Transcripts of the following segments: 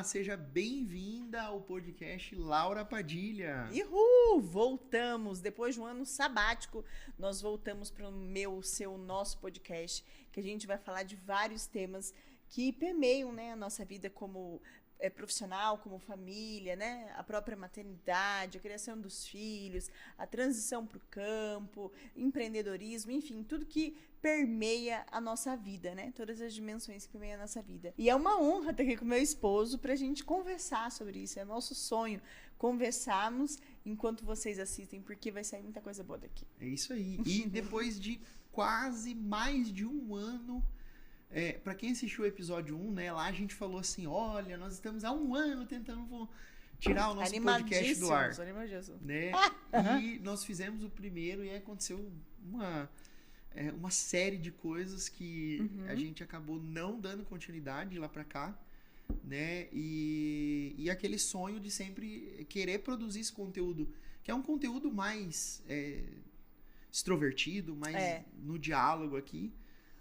seja bem-vinda ao podcast Laura Padilha. Uhul! Voltamos! Depois de um ano sabático, nós voltamos para o nosso podcast, que a gente vai falar de vários temas que permeiam, né, a nossa vida como profissional, como família, né? A própria maternidade, a criação dos filhos, a transição para o campo, empreendedorismo, enfim, tudo que permeia a nossa vida, né? Todas as dimensões que permeiam a nossa vida. E é uma honra estar aqui com meu esposo para a gente conversar sobre isso. É nosso sonho conversarmos enquanto vocês assistem, porque vai sair muita coisa boa daqui. É isso aí. E depois de quase mais de um ano, para quem assistiu o episódio 1, né, lá a gente falou assim, olha, nós estamos há um ano tentando tirar o nosso podcast do ar. Né? E nós fizemos o primeiro e aconteceu uma série de coisas que a gente acabou não dando continuidade lá pra cá, né? E aquele sonho de sempre querer produzir esse conteúdo, que é um conteúdo mais extrovertido, mais no diálogo aqui,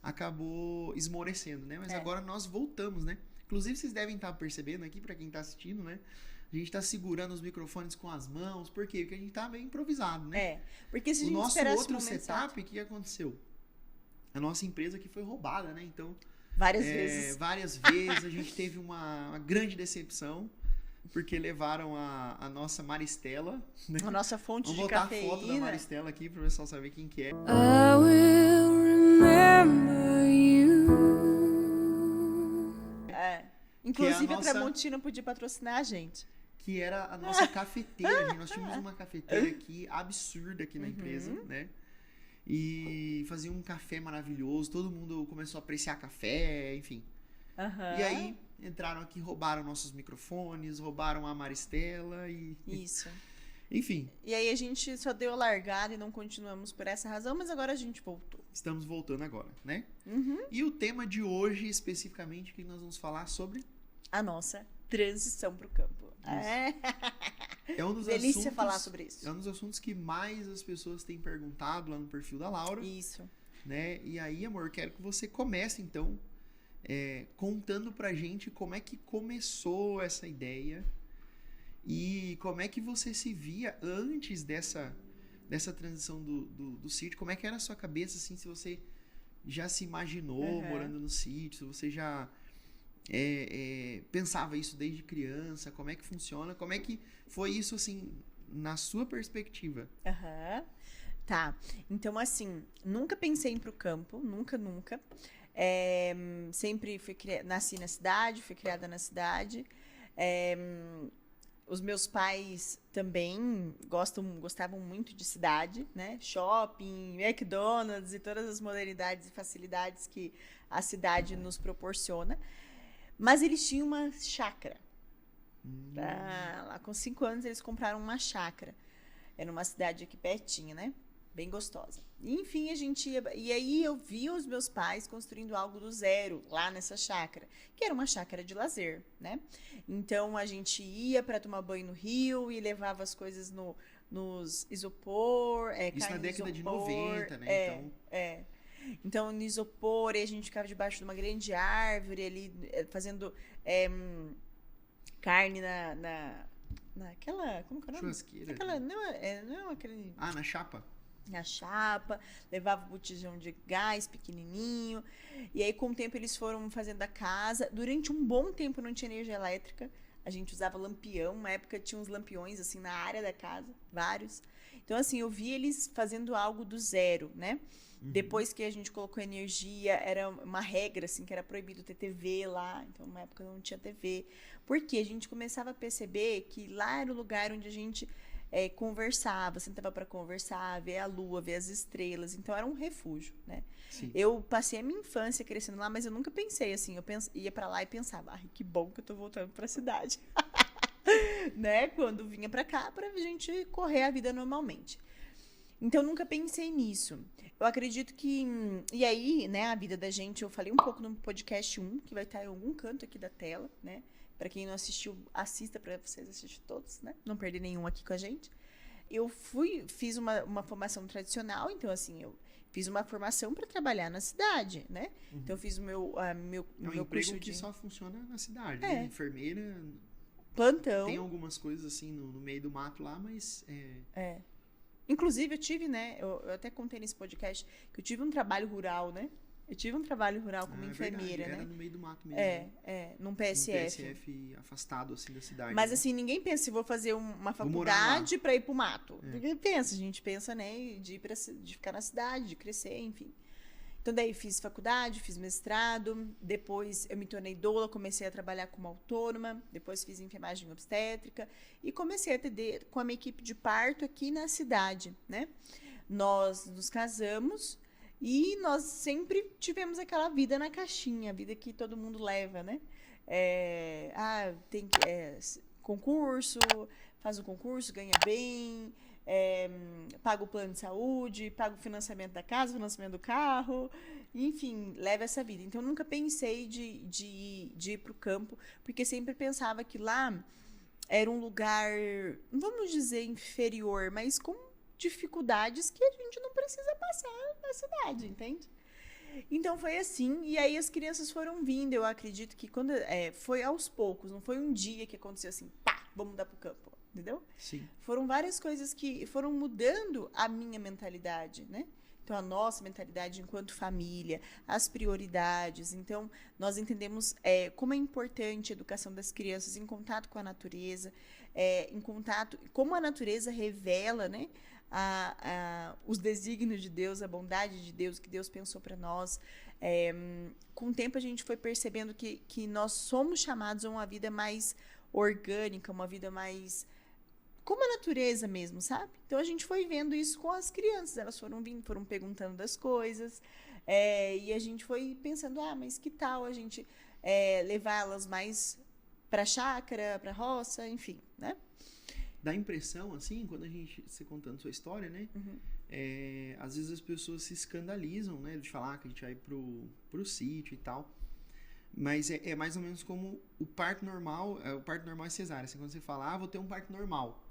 acabou esmorecendo, né? Mas agora nós voltamos, né? Inclusive, vocês devem estar percebendo aqui, pra quem tá assistindo, né? A gente tá segurando os microfones com as mãos. Por quê? Porque a gente tá meio improvisado, né? Porque se a gente o nosso esperasse outro um setup, o que aconteceu? A nossa empresa aqui foi roubada, né? Então, várias vezes a gente teve uma grande decepção, porque levaram a nossa Maristela, né? A nossa fonte Vamos de botar cafeína. a foto da Maristela aqui para o pessoal saber quem que é. I will remember you. Inclusive, a a Tramontina podia patrocinar a gente. Que era a nossa cafeteira. Nós tínhamos uma cafeteira aqui, absurda aqui na empresa, né? E fazia um café maravilhoso. Todo mundo começou a apreciar café, enfim. E aí, entraram aqui, roubaram nossos microfones, roubaram a Maristela e... Isso. Enfim. E aí a gente só deu a largada e não continuamos por essa razão, mas agora a gente voltou. Estamos voltando agora, né? E o tema de hoje, especificamente, que nós vamos falar sobre... A nossa transição para o campo. É um dos delícia assuntos, falar sobre isso. É um dos assuntos que mais as pessoas têm perguntado lá no perfil da Laura. Isso. Né? E aí, amor, quero que você comece, então, contando pra gente como é que começou essa ideia e como é que você se via antes dessa transição do sítio. Como é que era a sua cabeça, assim, se você já se imaginou morando no sítio, se você já... pensava isso desde criança, como é que funciona, como é que foi isso, assim, na sua perspectiva? Tá, então assim, nunca pensei em ir pro campo, nunca. Sempre nasci na cidade, fui criada na cidade. Os meus pais também gostavam muito de cidade, né? Shopping, McDonald's e todas as modernidades e facilidades que a cidade nos proporciona. Mas eles tinham uma chácara. Lá com 5 anos eles compraram uma chácara. Era uma cidade aqui pertinho, né? Bem gostosa. E, enfim, a gente ia... E aí eu via os meus pais construindo algo do zero lá nessa chácara, que era uma chácara de lazer, né? Então a gente ia para tomar banho no rio e levava as coisas nos isopor. Isso na década de 90, né? Então, no isopor, e a gente ficava debaixo de uma grande árvore ali, fazendo carne naquela... Como que é o nome? Churrasqueira. Não, aquele... na chapa? Na chapa, levava um botijão de gás pequenininho. E aí, com o tempo, eles foram fazendo a casa. Durante um bom tempo, não tinha energia elétrica. A gente usava lampião. Uma época, tinha uns lampiões, assim, na área da casa. Vários. Então, assim, eu vi eles fazendo algo do zero, né? Depois que a gente colocou energia, era uma regra, assim, que era proibido ter TV lá. Então, numa época não tinha TV. Porque a gente começava a perceber que lá era o lugar onde a gente conversava, sentava para conversar, ver a lua, ver as estrelas. Então, era um refúgio, né? Sim. Eu passei a minha infância crescendo lá, mas eu nunca pensei assim. Ia para lá e pensava, ai, que bom que eu tô voltando para a cidade. Né? Quando vinha para cá, pra gente correr a vida normalmente. Então, nunca pensei nisso. Eu acredito que... E aí, né, a vida da gente, eu falei um pouco no podcast 1, que vai estar em algum canto aqui da tela, né? Para quem não assistiu, assista para vocês assistirem todos, né? Não perder nenhum aqui com a gente. Eu fiz uma formação tradicional, então, assim, eu fiz uma formação para trabalhar na cidade, né? Então, eu fiz o meu emprego curso que de só funciona na cidade, né? Enfermeira... plantão. Tem algumas coisas assim no meio do mato lá, mas... Inclusive, eu tive, né? Eu até contei nesse podcast que eu tive um trabalho rural, né? Eu tive um trabalho rural como enfermeira, verdade, né? Era no meio do mato mesmo. Num PSF. Um PSF afastado, assim, da cidade. Mas, né? assim, ninguém pensa se vou fazer uma Vou morar faculdade para ir pro mato. Ninguém pensa. A gente pensa, né? De ficar na cidade, de crescer, enfim. Então, daí fiz faculdade, fiz mestrado. Depois, eu me tornei doula, comecei a trabalhar como autônoma. Depois, fiz enfermagem obstétrica. E comecei a atender com a minha equipe de parto aqui na cidade, né? Nós nos casamos... E nós sempre tivemos aquela vida na caixinha, a vida que todo mundo leva, né? Tem concurso, faz o concurso, ganha bem, paga o plano de saúde, paga o financiamento da casa, o financiamento do carro, enfim, leva essa vida. Então, eu nunca pensei de ir para o campo, porque sempre pensava que lá era um lugar, não vamos dizer inferior, mas com dificuldades que a gente não precisa passar na cidade, entende? Então foi assim, e aí as crianças foram vindo. Eu acredito que quando foi aos poucos, não foi um dia que aconteceu assim, pá, vamos mudar pro campo, entendeu? Sim. Foram várias coisas que foram mudando a minha mentalidade, né? Então, a nossa mentalidade enquanto família, as prioridades. Então, nós entendemos como é importante a educação das crianças em contato com a natureza, em contato, como a natureza revela, né? Os desígnios de Deus, a bondade de Deus, que Deus pensou para nós. Com o tempo a gente foi percebendo que nós somos chamados a uma vida mais orgânica, uma vida mais como a natureza mesmo, sabe? Então a gente foi vendo isso com as crianças, elas foram vindo, foram perguntando das coisas, e a gente foi pensando, mas que tal a gente levá-las mais para a chácara, para a roça, enfim, né? Dá a impressão, assim, quando você contando sua história, né? Às vezes as pessoas se escandalizam, né? De falar que a gente vai pro sítio e tal. Mas é mais ou menos como o parto normal é cesárea. Assim, quando você fala, vou ter um parto normal.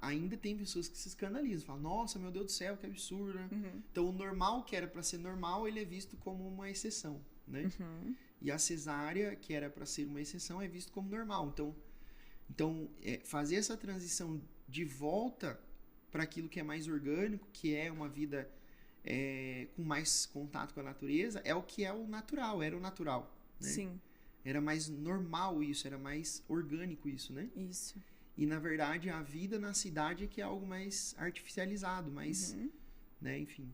Ainda tem pessoas que se escandalizam. Falam, nossa, meu Deus do céu, que absurdo, né? Então, o normal, que era para ser normal, ele é visto como uma exceção, né? E a cesárea, que era para ser uma exceção, é visto como normal. Então, fazer essa transição de volta para aquilo que é mais orgânico, que é uma vida com mais contato com a natureza, é o que é o natural, era o natural. Né? Sim. Era mais normal isso, era mais orgânico isso, né? Isso. E, na verdade, a vida na cidade é que é algo mais artificializado, mais, né, enfim.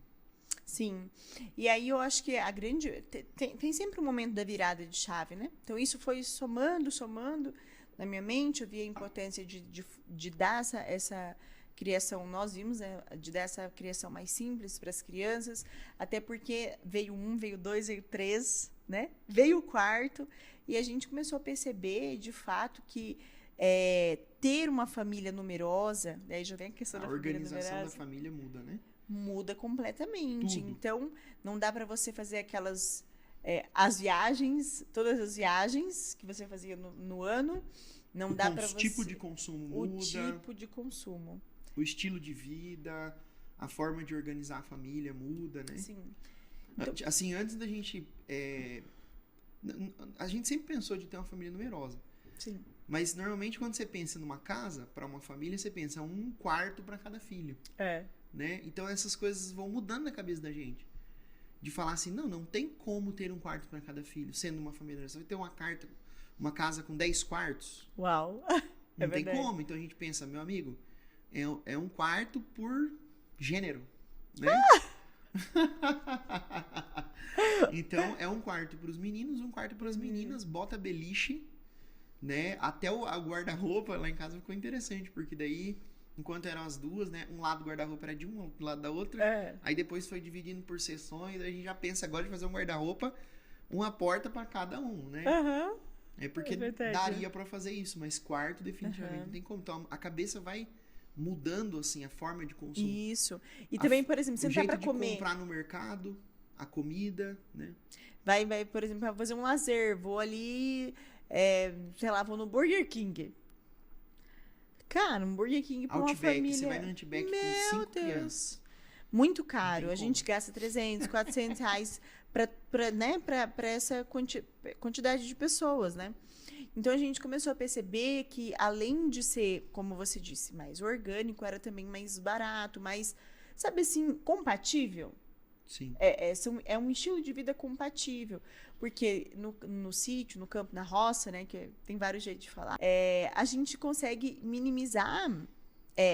Sim. E aí eu acho que a grande... Tem sempre um momento da virada de chave, né? Então, isso foi somando na minha mente. Eu vi a importância de dar essa criação, nós vimos, né, de dar essa criação mais simples para as crianças, até porque veio 1, veio 2, veio 3, né? Veio o 4, e a gente começou a perceber, de fato, que ter uma família numerosa, aí já vem a questão da família numerosa. A organização da família muda, né? Muda completamente. Tudo. Então, não dá para você fazer aquelas... as viagens, todas as viagens que você fazia no ano, não dá para você... O tipo de consumo muda. O tipo de consumo. O estilo de vida, a forma de organizar a família muda, né? Sim. Então, assim, antes da gente... a gente sempre pensou de ter uma família numerosa. Sim. Mas, normalmente, quando você pensa numa casa, para uma família, você pensa 1 quarto para cada filho. Né? Então, essas coisas vão mudando na cabeça da gente. De falar assim, não tem como ter 1 quarto para cada filho, sendo uma família. Você vai ter uma casa com 10 quartos. Uau! Não tem como. Então, a gente pensa, meu amigo, é 1 quarto por gênero, né? Então, é 1 quarto para os meninos, 1 quarto para as meninas, bota beliche, né? Até o guarda-roupa lá em casa ficou interessante, porque daí, enquanto eram as duas, né? Um lado do guarda-roupa era de um, outro lado da outra. Aí depois foi dividindo por seções, aí a gente já pensa agora de fazer um guarda-roupa, uma porta para cada um, né? Porque daria para fazer isso, mas quarto definitivamente não tem como. Então, a cabeça vai mudando, assim, a forma de consumo. Isso. E também, por exemplo, você tá para comer... O jeito de comprar no mercado, a comida, né? Vai, por exemplo, para fazer um lazer, vou ali... sei lá, vou no Burger King. Cara, um Burger King pra uma família... Você vai no Outback com 5 crianças. muito caro. Não A tem gente gasta 300, 400 reais para essa quantidade de pessoas, né? Então, a gente começou a perceber que, além de ser, como você disse, mais orgânico, era também mais barato, mais, sabe assim, compatível. Sim. É um estilo de vida compatível. Porque no sítio, no campo, na roça, né, que tem vários jeitos de falar, a gente consegue minimizar,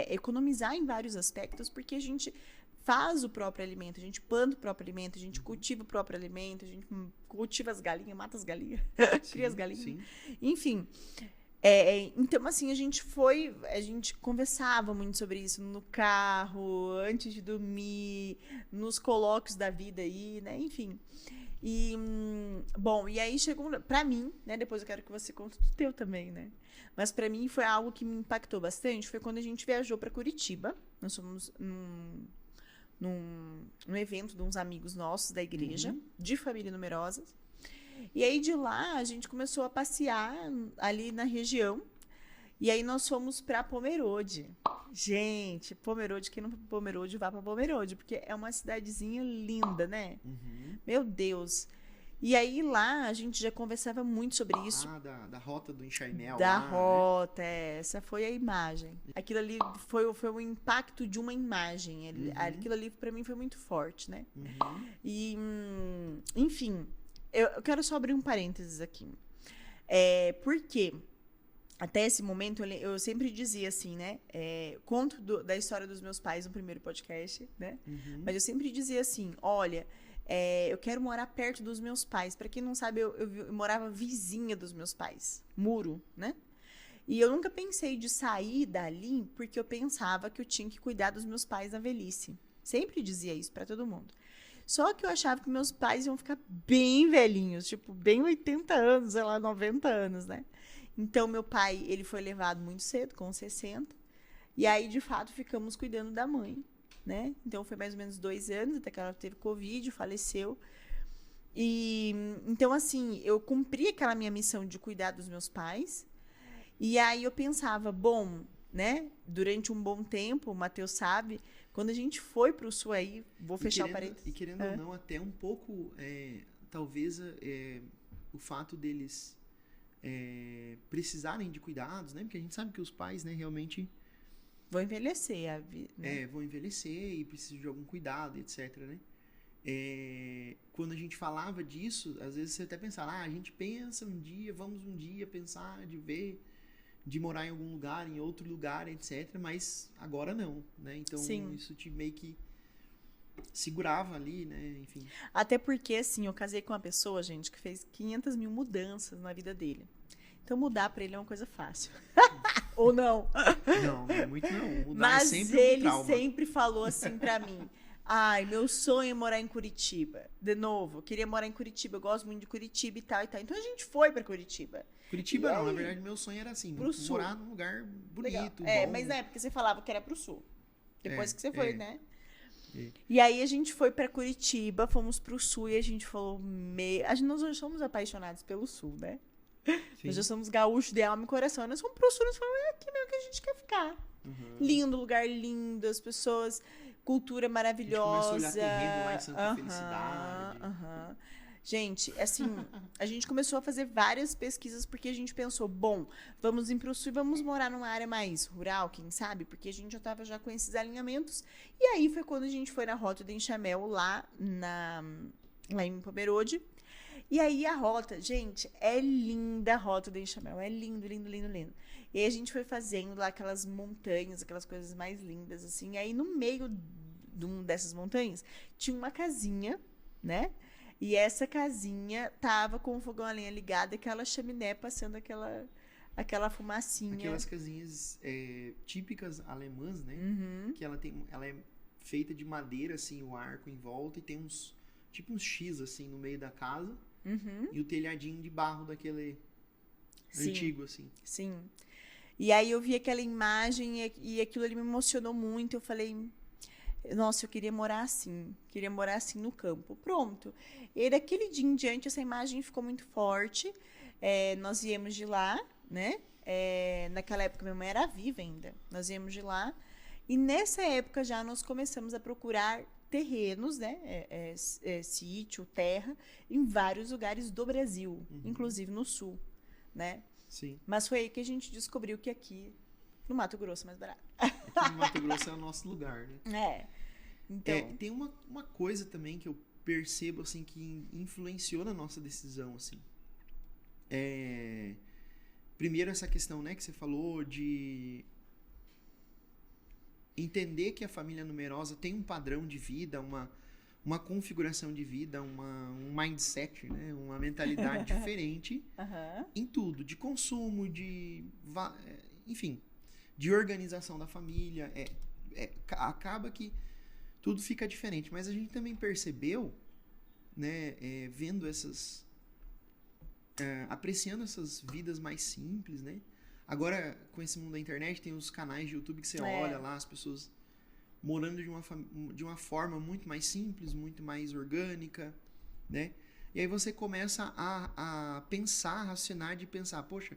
economizar em vários aspectos, porque a gente faz o próprio alimento, a gente planta o próprio alimento, a gente cultiva o próprio alimento, a gente cultiva as galinhas, mata as galinhas, cria as galinhas. Sim. Enfim. Então, assim, a gente conversava muito sobre isso no carro, antes de dormir, nos colóquios da vida aí, né? Enfim. Bom, e aí chegou pra mim, né? Depois eu quero que você conte do teu também, né? Mas pra mim foi algo que me impactou bastante, foi quando a gente viajou pra Curitiba. Nós fomos num evento de uns amigos nossos da igreja, de família numerosas. E aí, de lá, a gente começou a passear ali na região. E aí, nós fomos para Pomerode. Gente, Pomerode, quem não foi para Pomerode, vá para Pomerode, porque é uma cidadezinha linda, né? Meu Deus. E aí, lá, a gente já conversava muito sobre isso. Da rota do Enxaimel. Da lá, rota, essa foi a imagem. Aquilo ali foi o impacto de uma imagem. Aquilo ali, para mim, foi muito forte, né? E, enfim... Eu quero só abrir um parênteses aqui. Porque, até esse momento, eu sempre dizia assim, né? Conto da história dos meus pais no primeiro podcast, né? Mas eu sempre dizia assim, olha, eu quero morar perto dos meus pais. Para quem não sabe, eu morava vizinha dos meus pais. Muro, né? E eu nunca pensei de sair dali porque eu pensava que eu tinha que cuidar dos meus pais na velhice. Sempre dizia isso para todo mundo. Só que eu achava que meus pais iam ficar bem velhinhos, tipo, bem 80 anos, sei lá, 90 anos, né? Então, meu pai, ele foi levado muito cedo, com 60. E aí, de fato, ficamos cuidando da mãe, né? Então, foi mais ou menos 2 anos, até que ela teve Covid, faleceu. E, então, assim, eu cumpri aquela minha missão de cuidar dos meus pais. E aí, eu pensava, bom, né? Durante um bom tempo, o Matheus sabe... Quando a gente foi para o sul aí, vou fechar o parênteses. E querendo ou não, até um pouco, talvez o fato deles precisarem de cuidados, né? Porque a gente sabe que os pais, né, realmente... Vão envelhecer. Né? Vão envelhecer e precisam de algum cuidado, etc, né? Quando a gente falava disso, às vezes você até pensava, a gente pensa vamos um dia pensar de ver... de morar em algum lugar, em outro lugar, etc. Mas agora não, né? Então, isso te meio que segurava ali, né? Enfim. Até porque, assim, eu casei com uma pessoa, gente, que fez 500 mil mudanças na vida dele. Então, mudar pra ele é uma coisa fácil. Ou não? Não é muito não. Mudar Mas é sempre um trauma. Ele sempre falou assim pra mim. Ai, meu sonho é morar em Curitiba. De novo, eu queria morar em Curitiba. Eu gosto muito de Curitiba e tal e tal. Então, a gente foi pra Curitiba. Curitiba não, na verdade, meu sonho era assim, morar num lugar bonito, bom. Mas na época você falava que era pro sul. Depois que você foi, né? E aí a gente foi pra Curitiba, fomos pro sul e a gente falou, nós já somos apaixonados pelo sul, né? Sim. Nós já somos gaúchos de alma e coração. Nós fomos pro sul e nós falamos, é aqui mesmo que a gente quer ficar. Lindo, lugar lindo, as pessoas, cultura maravilhosa. A gente começou a olhar terreno lá em Santa Felicidade. Gente, assim, a gente começou a fazer várias pesquisas porque a gente pensou, bom, vamos ir pro sul e vamos morar numa área mais rural, quem sabe? Porque a gente já estava já com esses alinhamentos. E aí foi quando a gente foi na Rota do Enxamel, lá em Pomerode. E aí a rota, gente, é linda a Rota do Enxamel, é lindo, lindo, lindo, lindo. E aí a gente foi fazendo lá aquelas montanhas, aquelas coisas mais lindas, assim. E aí no meio de dessas montanhas tinha uma casinha, né? E essa casinha tava com o fogão a lenha ligado e aquela chaminé passando aquela fumacinha. Aquelas casinhas típicas alemãs, né? Que ela é feita de madeira, assim, o arco em volta e tem uns X, assim, no meio da casa. E o telhadinho de barro daquele antigo, assim. Sim. E aí eu vi aquela imagem e aquilo ali me emocionou muito. Eu falei... Nossa, eu queria morar assim no campo. Pronto. E daquele dia em diante, essa imagem ficou muito forte. Nós íamos de lá, né? Naquela época, minha mãe era viva ainda. Nós íamos de lá. E nessa época já nós começamos a procurar terrenos, né? Sítio, terra, em vários lugares do Brasil, inclusive no sul, né? Sim. Mas foi aí que a gente descobriu que aqui no Mato Grosso é mais barato. Aqui no Mato Grosso é o nosso lugar, né? Então, Tem uma coisa também que eu percebo, assim, que influenciou na nossa decisão, assim. Primeiro essa questão, né, que você falou de entender que a família numerosa tem um padrão de vida, uma configuração de vida, um mindset, né, uma mentalidade diferente em tudo, de consumo, enfim, de organização da família. Acaba que tudo fica diferente, mas a gente também percebeu, né, vendo apreciando essas vidas mais simples, né? Agora, com esse mundo da internet, tem os canais de YouTube que você olha lá, as pessoas morando de uma forma muito mais simples, muito mais orgânica, né? E aí você começa a pensar, a raciocinar de pensar, poxa,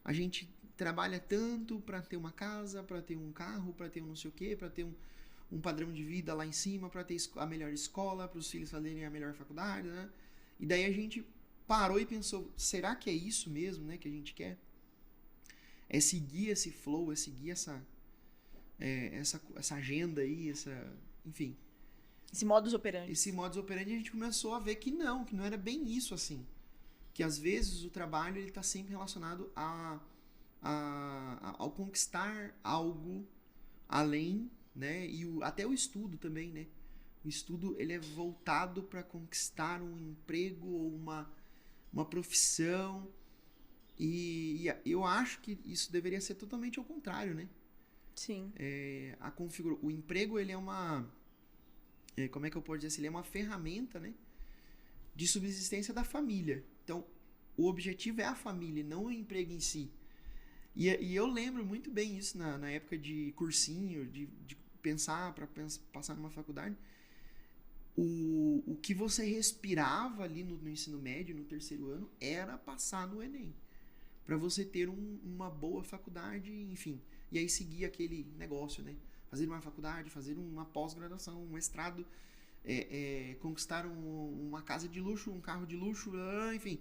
a gente trabalha tanto para ter uma casa, para ter um carro, para ter um não sei o quê, para ter um padrão de vida lá em cima, para ter a melhor escola, para os filhos fazerem a melhor faculdade, né? E daí a gente parou e pensou, será que é isso mesmo, né, que a gente quer? É seguir esse flow, é seguir essa agenda aí, enfim. Esse modus operandi. Esse modus operandi, a gente começou a ver que não era bem isso, assim. Que às vezes o trabalho, ele tá sempre relacionado ao conquistar algo além, né? E até o estudo também, né? O estudo, ele é voltado para conquistar um emprego ou uma profissão. E eu acho que isso deveria ser totalmente ao contrário, né? Sim. O emprego, ele é como é que eu posso dizer assim? Ele é uma ferramenta, né, de subsistência da família. Então, o objetivo é a família, não o emprego em si. E eu lembro muito bem isso na época de cursinho, de pensar para passar numa faculdade. O que você respirava ali no ensino médio, no terceiro ano, era passar no Enem. Para você ter uma boa faculdade, enfim. E aí seguir aquele negócio, né? Fazer uma faculdade, fazer uma pós-graduação, um mestrado, conquistar uma casa de luxo, um carro de luxo, enfim.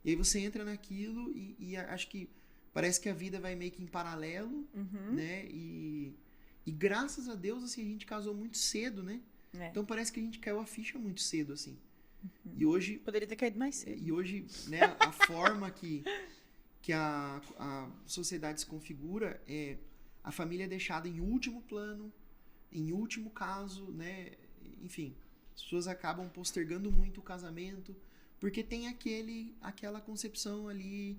E aí você entra naquilo e acho que parece que a vida vai meio que em paralelo, né? E graças a Deus, assim, a gente casou muito cedo, né? Então parece que a gente caiu a ficha muito cedo, assim. E hoje... Poderia ter caído mais cedo. E hoje, né, a forma que a sociedade se configura a família é deixada em último plano, em último caso, né? Enfim, as pessoas acabam postergando muito o casamento, porque tem aquela concepção ali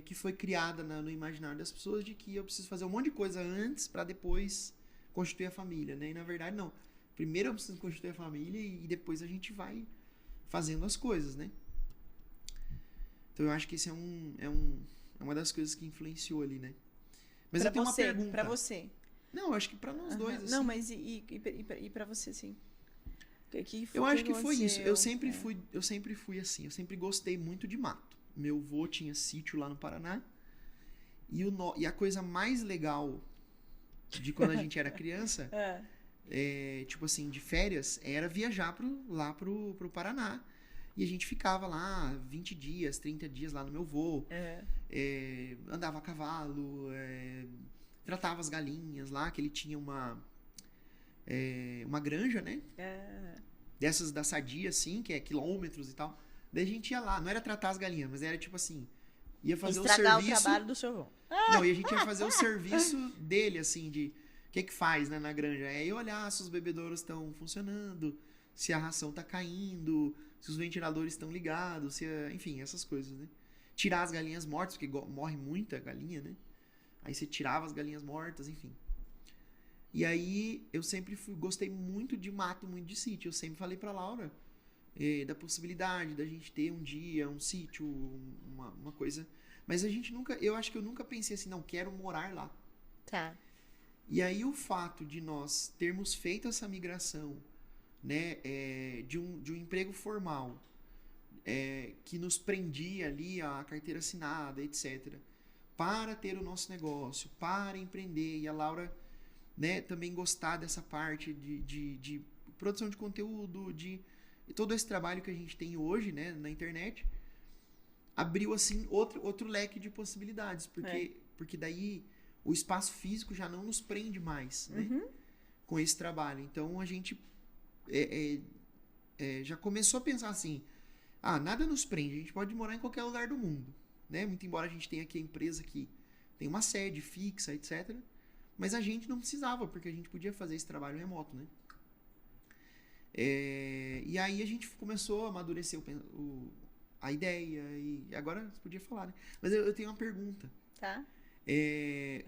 que foi criada no imaginário das pessoas de que eu preciso fazer um monte de coisa antes para depois constituir a família, né? E na verdade não. Primeiro eu preciso constituir a família e depois a gente vai fazendo as coisas, né? Então eu acho que isso é uma das coisas que influenciou ali, né? Mas eu tenho uma pergunta. Pra você. Não, eu acho que pra nós dois, assim. Não, mas e pra você, sim? Eu acho que foi isso. Eu sempre fui assim. Eu sempre gostei muito de mato. Meu avô tinha sítio lá no Paraná. E a coisa mais legal de quando a gente era criança, tipo assim, de férias, era viajar lá pro Paraná. E a gente ficava lá 20 dias, 30 dias lá no meu avô. Andava a cavalo, tratava as galinhas lá, que ele tinha uma granja, né? Dessas da Sadia, assim, que é quilômetros e tal. Daí a gente ia lá, não era tratar as galinhas, mas era tipo assim, ia fazer o serviço... o trabalho do seu avô. Não, e a gente ia fazer o serviço dele, assim, de o que faz, né, na granja. É ir olhar se os bebedouros estão funcionando, se a ração tá caindo, se os ventiladores estão ligados, enfim, essas coisas, né? Tirar as galinhas mortas, porque morre muita galinha, né? Aí você tirava as galinhas mortas, enfim. E aí eu sempre gostei muito de mato, muito de sítio. Eu sempre falei pra Laura da possibilidade da gente ter um dia um sítio, uma coisa. Mas eu acho que eu nunca pensei assim, não, quero morar lá. Tá. E aí o fato de nós termos feito essa migração, né, de um emprego formal, que nos prendia ali a carteira assinada, etc., para ter o nosso negócio, para empreender. E a Laura né, também gostar dessa parte de produção de conteúdo, de todo esse trabalho que a gente tem hoje, né, na internet, abriu, assim, outro leque de possibilidades, porque daí o espaço físico já não nos prende mais, né, com esse trabalho. Então, a gente já começou a pensar assim, nada nos prende, a gente pode morar em qualquer lugar do mundo, né, muito embora a gente tenha aqui a empresa que tem uma sede fixa, etc., mas a gente não precisava, porque a gente podia fazer esse trabalho remoto, né. E aí a gente começou a amadurecer a ideia, e agora você podia falar, né? Mas eu tenho uma pergunta. Tá.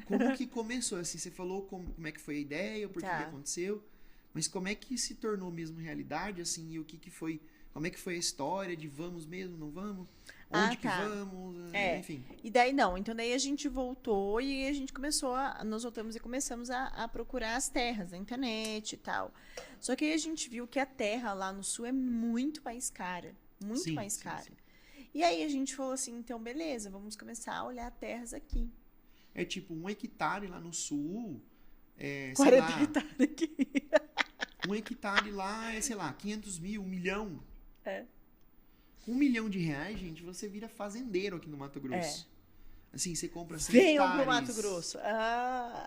Como que começou? Assim, você falou como é que foi a ideia, por que aconteceu, mas como é que se tornou mesmo realidade, assim, e o que foi, como é que foi a história de vamos mesmo, não vamos? Onde que vamos? Enfim. E daí não, então daí a gente voltou e a gente nós voltamos e começamos a procurar as terras na internet e tal. Só que aí a gente viu que a terra lá no sul é muito mais cara, muito mais cara. Sim. E aí a gente falou assim, então beleza, vamos começar a olhar terras aqui. É tipo 1 hectare lá no sul, 40 hectares aqui. 1 hectare lá é, sei lá, 500 mil, 1 milhão. Com R$1 milhão, gente, você vira fazendeiro aqui no Mato Grosso. Assim, você compra 100 hectares. Venham pro Mato Grosso.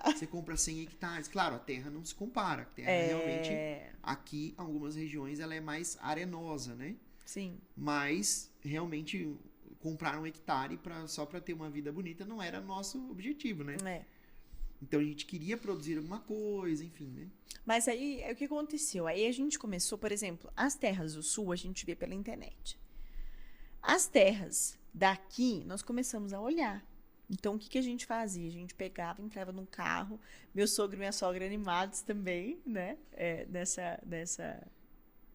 Você compra 100 hectares. Claro, a terra não se compara. A terra realmente, aqui, em algumas regiões, ela é mais arenosa, né? Sim. Mas, realmente, comprar 1 hectare só para ter uma vida bonita não era nosso objetivo, né? Então, a gente queria produzir alguma coisa, enfim, né? Mas aí, o que aconteceu? Aí a gente começou, por exemplo, as terras do sul, a gente vê pela internet. As terras daqui, nós começamos a olhar. Então, o que a gente fazia? A gente pegava, entrava num carro, meu sogro e minha sogra animados também, né?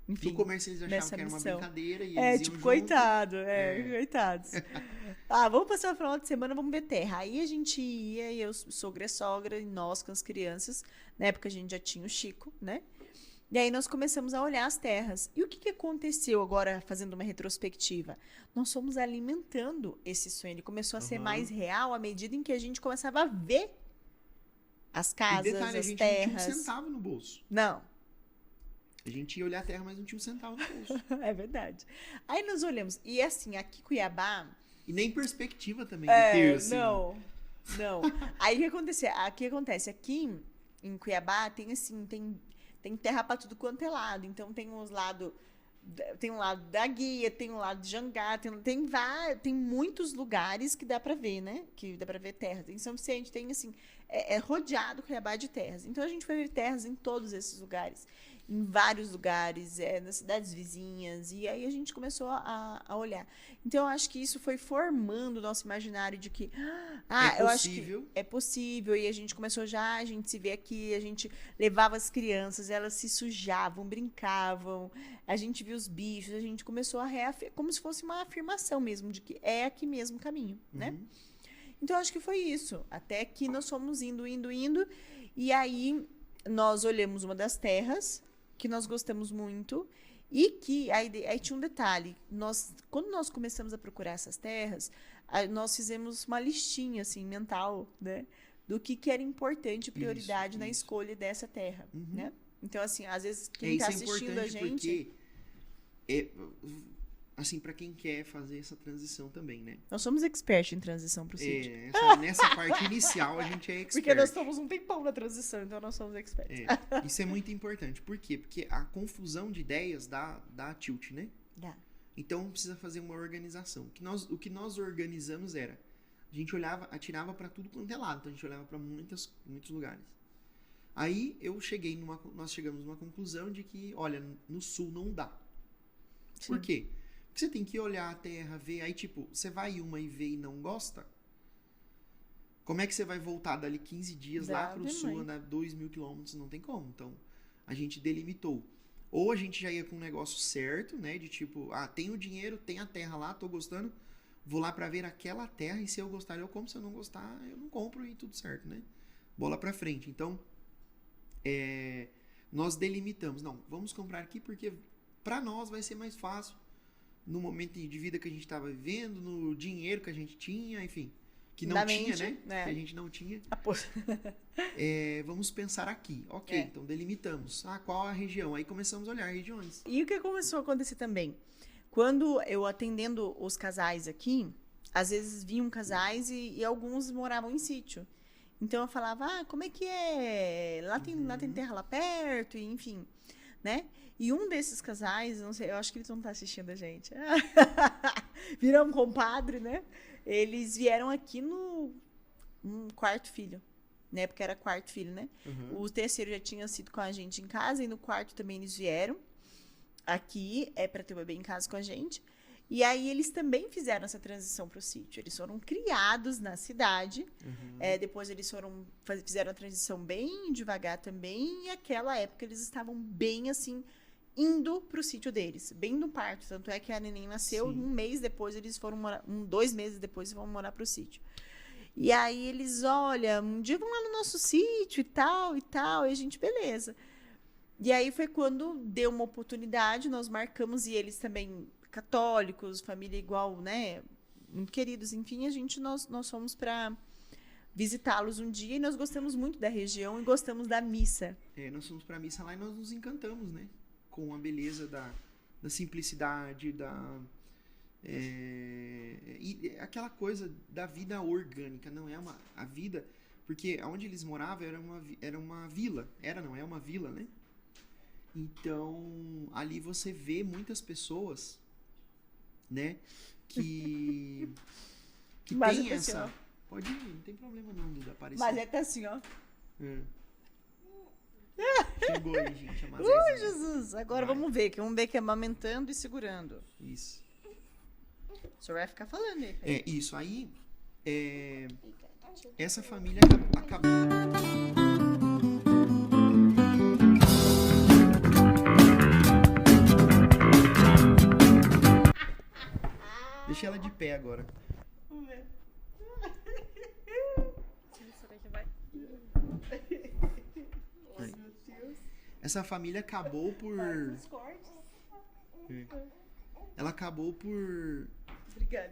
Enfim, no começo eles achavam que era uma brincadeira e eles iam tipo, junto. Coitados. Vamos passar o final de semana, vamos ver terra. Aí a gente ia, eu, sogra e sogra, e nós com as crianças. Na época a gente já tinha o Chico, né? E aí nós começamos a olhar as terras. E o que aconteceu agora, fazendo uma retrospectiva? Nós fomos alimentando esse sonho. Ele começou a ser mais real à medida em que a gente começava a ver as casas, e detalhe, as a gente terras. não tinha um centavo no bolso. Não. A gente ia olhar a terra, mas não tinha um centavo no bolso. É verdade. Aí nós olhamos. E assim, aqui em Cuiabá... E nem perspectiva também de ter, assim. Não. Aí o que acontece? Aqui em Cuiabá tem assim, tem terra para tudo quanto é lado. Então tem um lado da Guia, tem um lado de Jangá, tem muitos lugares que dá para ver, né? Que dá para ver terras. Em São Vicente tem assim, rodeado Cuiabá de terras. Então a gente foi ver terras em todos esses lugares, em vários lugares, nas cidades vizinhas, e aí a gente começou a olhar. Então, eu acho que isso foi formando o nosso imaginário de que, eu acho que é possível, e a gente começou a gente se vê aqui, a gente levava as crianças, elas se sujavam, brincavam, a gente viu os bichos, a gente começou a como se fosse uma afirmação mesmo, de que é aqui mesmo o caminho, né? Então, eu acho que foi isso, até que nós fomos indo, e aí nós olhamos uma das terras, que nós gostamos muito, e que aí tinha um detalhe, quando nós começamos a procurar essas terras, nós fizemos uma listinha assim, mental, né, do que era importante, prioridade na escolha dessa terra, né? Então, assim, às vezes quem está assistindo a gente... assim, para quem quer fazer essa transição também, né? Nós somos experts em transição para o sítio. Nessa parte inicial, a gente é expert. Porque nós estamos um tempão na transição, então nós somos experts. Isso é muito importante. Por quê? Porque a confusão de ideias dá tilt, né? Dá. Então, precisa fazer uma organização. O que nós organizamos era, a gente atirava para tudo quanto é lado. Então, a gente olhava para muitos lugares. Aí, nós chegamos numa conclusão de que, olha, no sul não dá. Sim. Por quê? Porque você tem que olhar a terra, ver, aí tipo, você vai uma e vê e não gosta? Como é que você vai voltar dali 15 dias lá pro sul, andar 2.000 quilômetros? Não tem como. Então, a gente delimitou. Ou a gente já ia com o negócio certo, né? De tipo, tem o dinheiro, tem a terra lá, tô gostando, vou lá pra ver aquela terra e se eu gostar eu compro, se eu não gostar eu não compro e tudo certo, né? Bola pra frente. Então, nós delimitamos. Não, vamos comprar aqui porque pra nós vai ser mais fácil no momento de vida que a gente estava vivendo, no dinheiro que a gente tinha, enfim. que não Da tinha, mente, né? Que a gente não tinha. Poxa. Vamos pensar aqui. Ok, então delimitamos. Qual a região? Aí começamos a olhar regiões. E o que começou a acontecer também? Quando eu atendendo os casais aqui, às vezes vinham casais e alguns moravam em sítio. Então eu falava, como é que é? Lá tem terra lá perto, e enfim, né? E um desses casais, não sei, eu acho que eles não estão assistindo a gente. Viram um compadre, né? Eles vieram aqui no quarto filho, né? Porque era quarto filho, né? O terceiro já tinha sido com a gente em casa, e no quarto também eles vieram aqui, para ter o bebê em casa com a gente. E aí eles também fizeram essa transição para o sítio. Eles foram criados na cidade. Depois eles fizeram a transição bem devagar também. E naquela época eles estavam bem assim, indo para o sítio deles, bem no parto. Tanto é que a neném nasceu, um mês depois eles foram morar, 2 meses depois eles vão morar para o sítio. E aí eles, olha, um dia vão lá no nosso sítio e tal, e a gente, beleza. E aí foi quando deu uma oportunidade, nós marcamos, e eles também católicos, família igual, né, muito queridos, enfim, nós fomos para visitá-los um dia, e nós gostamos muito da região e gostamos da missa. Nós fomos para a missa lá e nós nos encantamos, né, com a beleza da simplicidade, e aquela coisa da vida orgânica, não é a vida, porque onde eles moravam era uma vila, é uma vila, né? Então, ali você vê muitas pessoas, né, que tem essa... Assim, pode ir, não tem problema não, Duda, aparecer. Mas tá assim, ó. Chegou aí, gente, a Mazezinha. Jesus! Agora vamos ver que é amamentando e segurando. Isso. O senhor vai ficar falando aí. Isso. Aí, essa família acabou... Deixa ela de pé agora. Vamos ver. Essa família acabou por... Ela acabou por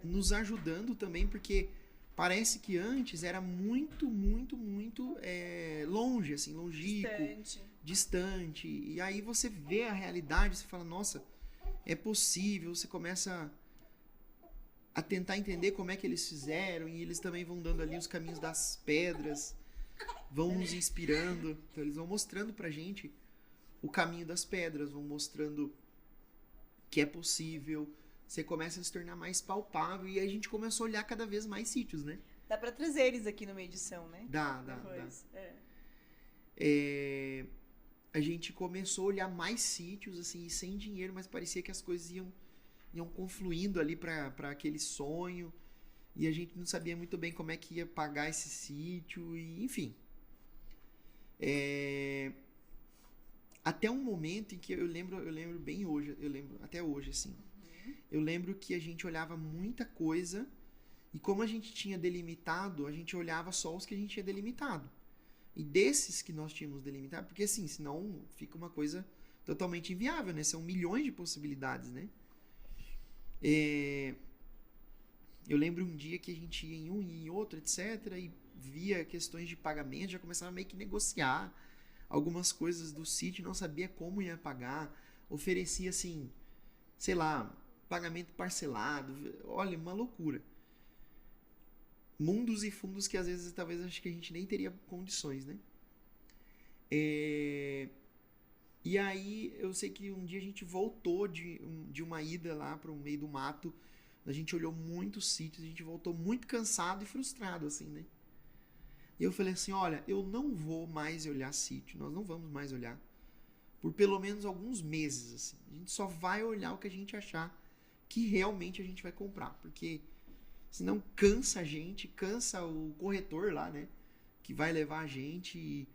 nos ajudando também, porque parece que antes era muito, muito, muito longe, assim, longínquo, distante. E aí você vê a realidade, você fala, nossa, é possível, você começa a tentar entender como é que eles fizeram, e eles também vão dando ali os caminhos das pedras, vão nos inspirando, então eles vão mostrando pra gente o caminho das pedras, vão mostrando que é possível, você começa a se tornar mais palpável, e aí a gente começa a olhar cada vez mais sítios, né? Dá pra trazer eles aqui numa edição, né? Dá. A gente começou a olhar mais sítios, assim, sem dinheiro, mas parecia que as coisas iam confluindo ali para aquele sonho, e a gente não sabia muito bem como é que ia pagar esse sítio, e enfim. Até um momento em que eu lembro bem hoje, eu lembro até hoje, assim. Eu lembro que a gente olhava muita coisa, e como a gente tinha delimitado, a gente olhava só os que a gente tinha delimitado. E desses que nós tínhamos delimitado, porque assim, senão fica uma coisa totalmente inviável, né? São milhões de possibilidades, né? Eu lembro um dia que a gente ia em um e em outro, etc., e via questões de pagamento, já começava meio que negociar algumas coisas do sítio, não sabia como ia pagar, oferecia assim, sei lá, pagamento parcelado, olha, uma loucura. Mundos e fundos que às vezes talvez acho que a gente nem teria condições, né? E aí eu sei que um dia a gente voltou de uma ida lá para o meio do mato, a gente olhou muitos sítios, a gente voltou muito cansado e frustrado, assim, né? E eu falei assim, olha, eu não vou mais olhar sítio, nós não vamos mais olhar por pelo menos alguns meses, assim. A gente só vai olhar o que a gente achar que realmente a gente vai comprar, porque senão cansa a gente, cansa o corretor lá, né, que vai levar a gente, e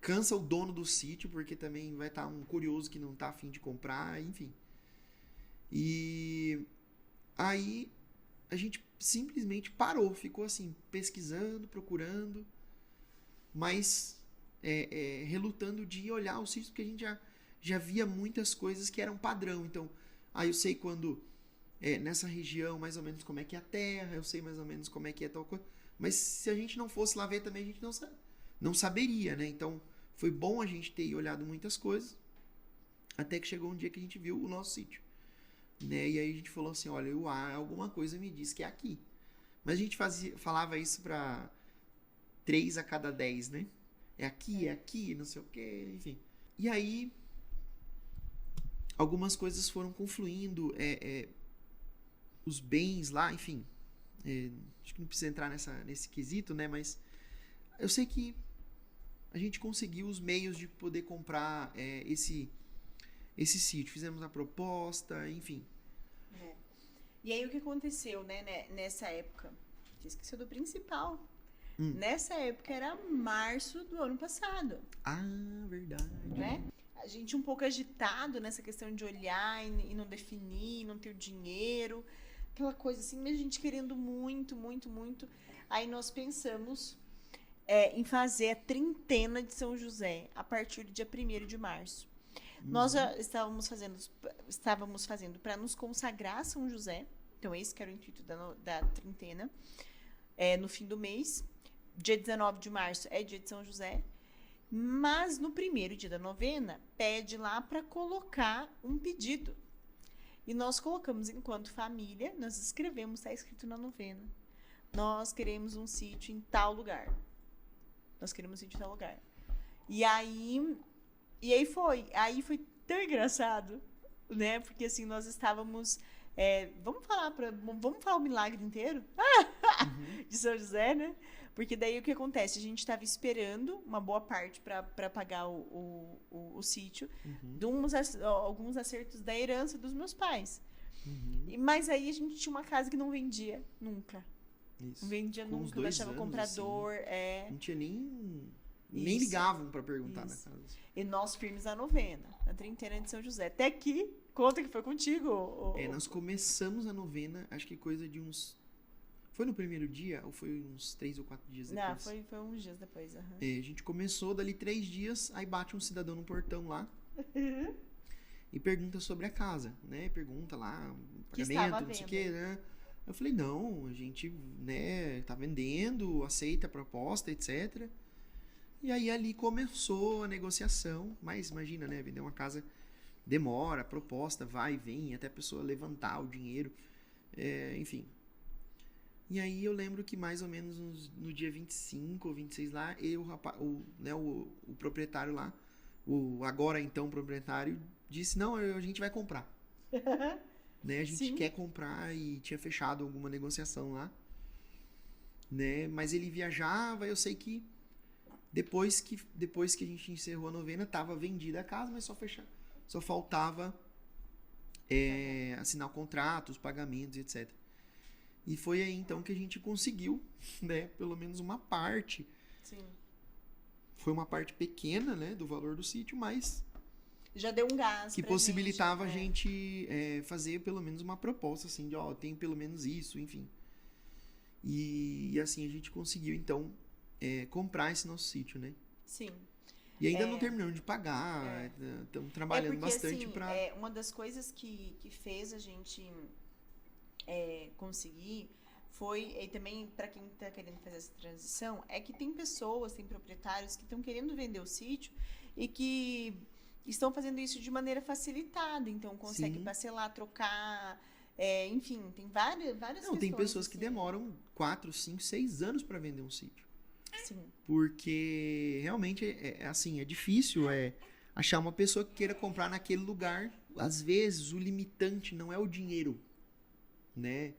cansa o dono do sítio, porque também vai estar um curioso que não está a fim de comprar, enfim. E aí a gente simplesmente parou, ficou assim, pesquisando, procurando, mas relutando de olhar o sítio, porque a gente já via muitas coisas que eram padrão. Então, eu sei quando nessa região mais ou menos como é que é a terra, eu sei mais ou menos como é que é tal coisa, Mas se a gente não fosse lá ver também, a gente não saberia, né? Então, foi bom a gente ter olhado muitas coisas, até que chegou um dia que a gente viu o nosso sítio, né? E aí a gente falou assim, olha, alguma coisa me diz que é aqui. Mas a gente falava isso para 3 a cada 10, né? É aqui, não sei o quê, enfim. E aí, algumas coisas foram confluindo, os bens lá, enfim. Acho que não precisa entrar nesse quesito, né? Mas eu sei que a gente conseguiu os meios de poder comprar esse sítio. Fizemos a proposta, enfim. E aí o que aconteceu, né, nessa época? Você esqueceu do principal. Nessa época era março do ano passado. Ah, verdade. Né? A gente um pouco agitado nessa questão de olhar e não definir, não ter dinheiro. Aquela coisa assim, mas a gente querendo muito, muito, muito. Aí nós pensamos em fazer a trintena de São José a partir do dia 1º de março. Nós já estávamos fazendo para nos consagrar a São José. Então, esse que era o intuito da trintena. No fim do mês. Dia 19 de março é dia de São José. Mas no primeiro dia da novena, pede lá para colocar um pedido. E nós colocamos, enquanto família, nós escrevemos, está escrito na novena. Nós queremos um sítio em tal lugar. Nós queremos um sítio em tal lugar. E aí foi tão engraçado, né? Porque assim, nós estávamos... vamos falar o milagre inteiro de São José, né? Porque daí o que acontece? A gente estava esperando uma boa parte para pagar o sítio, de alguns acertos da herança dos meus pais. Mas aí a gente tinha uma casa que não vendia nunca. Isso. Não vendia Com nunca, não achava comprador. Assim, não tinha nem ligavam para perguntar na casa. E nós firmes na novena, na trintena de São José. Até que, conta que foi contigo. Nós começamos a novena, acho que coisa de uns... Foi no primeiro dia ou foi uns 3 ou 4 dias depois? Não, foi uns dias depois. A gente começou, dali 3 dias, aí bate um cidadão no portão lá e pergunta sobre a casa, né? Pergunta lá, pagamento, não sei o quê, né? Eu falei, não, a gente, né, tá vendendo, aceita a proposta, etc. E aí ali começou a negociação, mas imagina, né, vender uma casa demora, a proposta vai e vem, até a pessoa levantar o dinheiro, enfim. E aí eu lembro que mais ou menos no dia 25 ou 26 lá, o proprietário lá, o agora então proprietário, disse, não, a gente vai comprar. Né? A gente quer comprar e tinha fechado alguma negociação lá. Né? Mas ele viajava, eu sei que depois que a gente encerrou a novena, estava vendida a casa, mas só faltava assinar o contrato, os pagamentos, etc. E foi aí então que a gente conseguiu, né, pelo menos uma parte. Sim. Foi uma parte pequena, né, do valor do sítio, mas já deu um gás que possibilitava a gente fazer pelo menos uma proposta assim de, tem pelo menos isso, enfim. E assim a gente conseguiu então comprar esse nosso sítio, né? Sim. E ainda não terminamos de pagar, estamos trabalhando bastante para... uma das coisas que fez a gente conseguir foi, e também para quem está querendo fazer essa transição, é que tem pessoas, tem proprietários que estão querendo vender o sítio e que estão fazendo isso de maneira facilitada, então consegue parcelar, trocar, enfim, tem várias questões. Tem pessoas que assim. demoram 4, 5, 6 anos para vender um sítio. Sim. Porque realmente é difícil achar uma pessoa que queira comprar naquele lugar. Às vezes o limitante não é o dinheiro, né?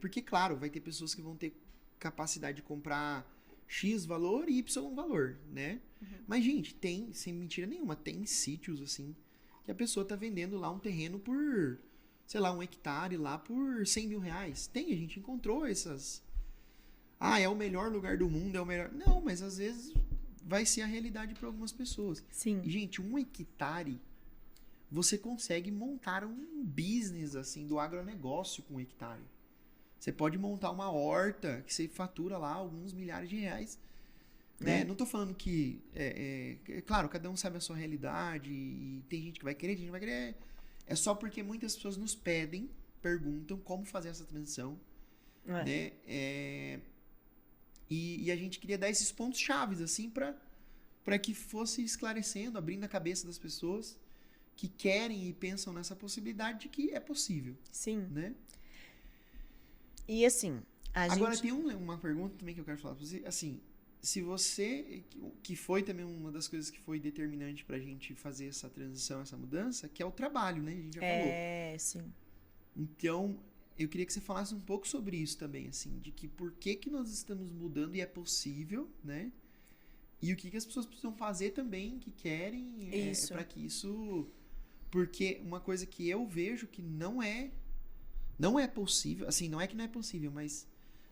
Porque, claro, vai ter pessoas que vão ter capacidade de comprar X valor e Y valor, né? Mas, gente, sem mentira nenhuma, tem sítios, assim, que a pessoa tá vendendo lá um terreno por, sei lá, 1 hectare lá por 100 mil reais. A gente encontrou essas... é o melhor lugar do mundo, é o melhor... Não, mas às vezes vai ser a realidade para algumas pessoas. Sim. E, gente, 1 hectare... Você consegue montar um business, assim, do agronegócio com 1 hectare. Você pode montar uma horta que você fatura lá alguns milhares de reais. Né? Não tô falando que... claro, cada um sabe a sua realidade e tem gente que vai querer, tem gente que vai querer. É só porque muitas pessoas nos perguntam como fazer essa transição. Né? E a gente queria dar esses pontos chaves, assim, para que fosse esclarecendo, abrindo a cabeça das pessoas que querem e pensam nessa possibilidade de que é possível. Sim. Né? E assim, Agora, tem uma pergunta também que eu quero falar pra você. Assim, se você... Que foi também uma das coisas que foi determinante pra gente fazer essa transição, essa mudança, que é o trabalho, né? A gente já falou. Sim. Então, eu queria que você falasse um pouco sobre isso também, assim, de que por que nós estamos mudando e é possível, né? E o que as pessoas precisam fazer também, que querem, para que isso... Porque uma coisa que eu vejo que não é possível, assim, não é que não é possível, mas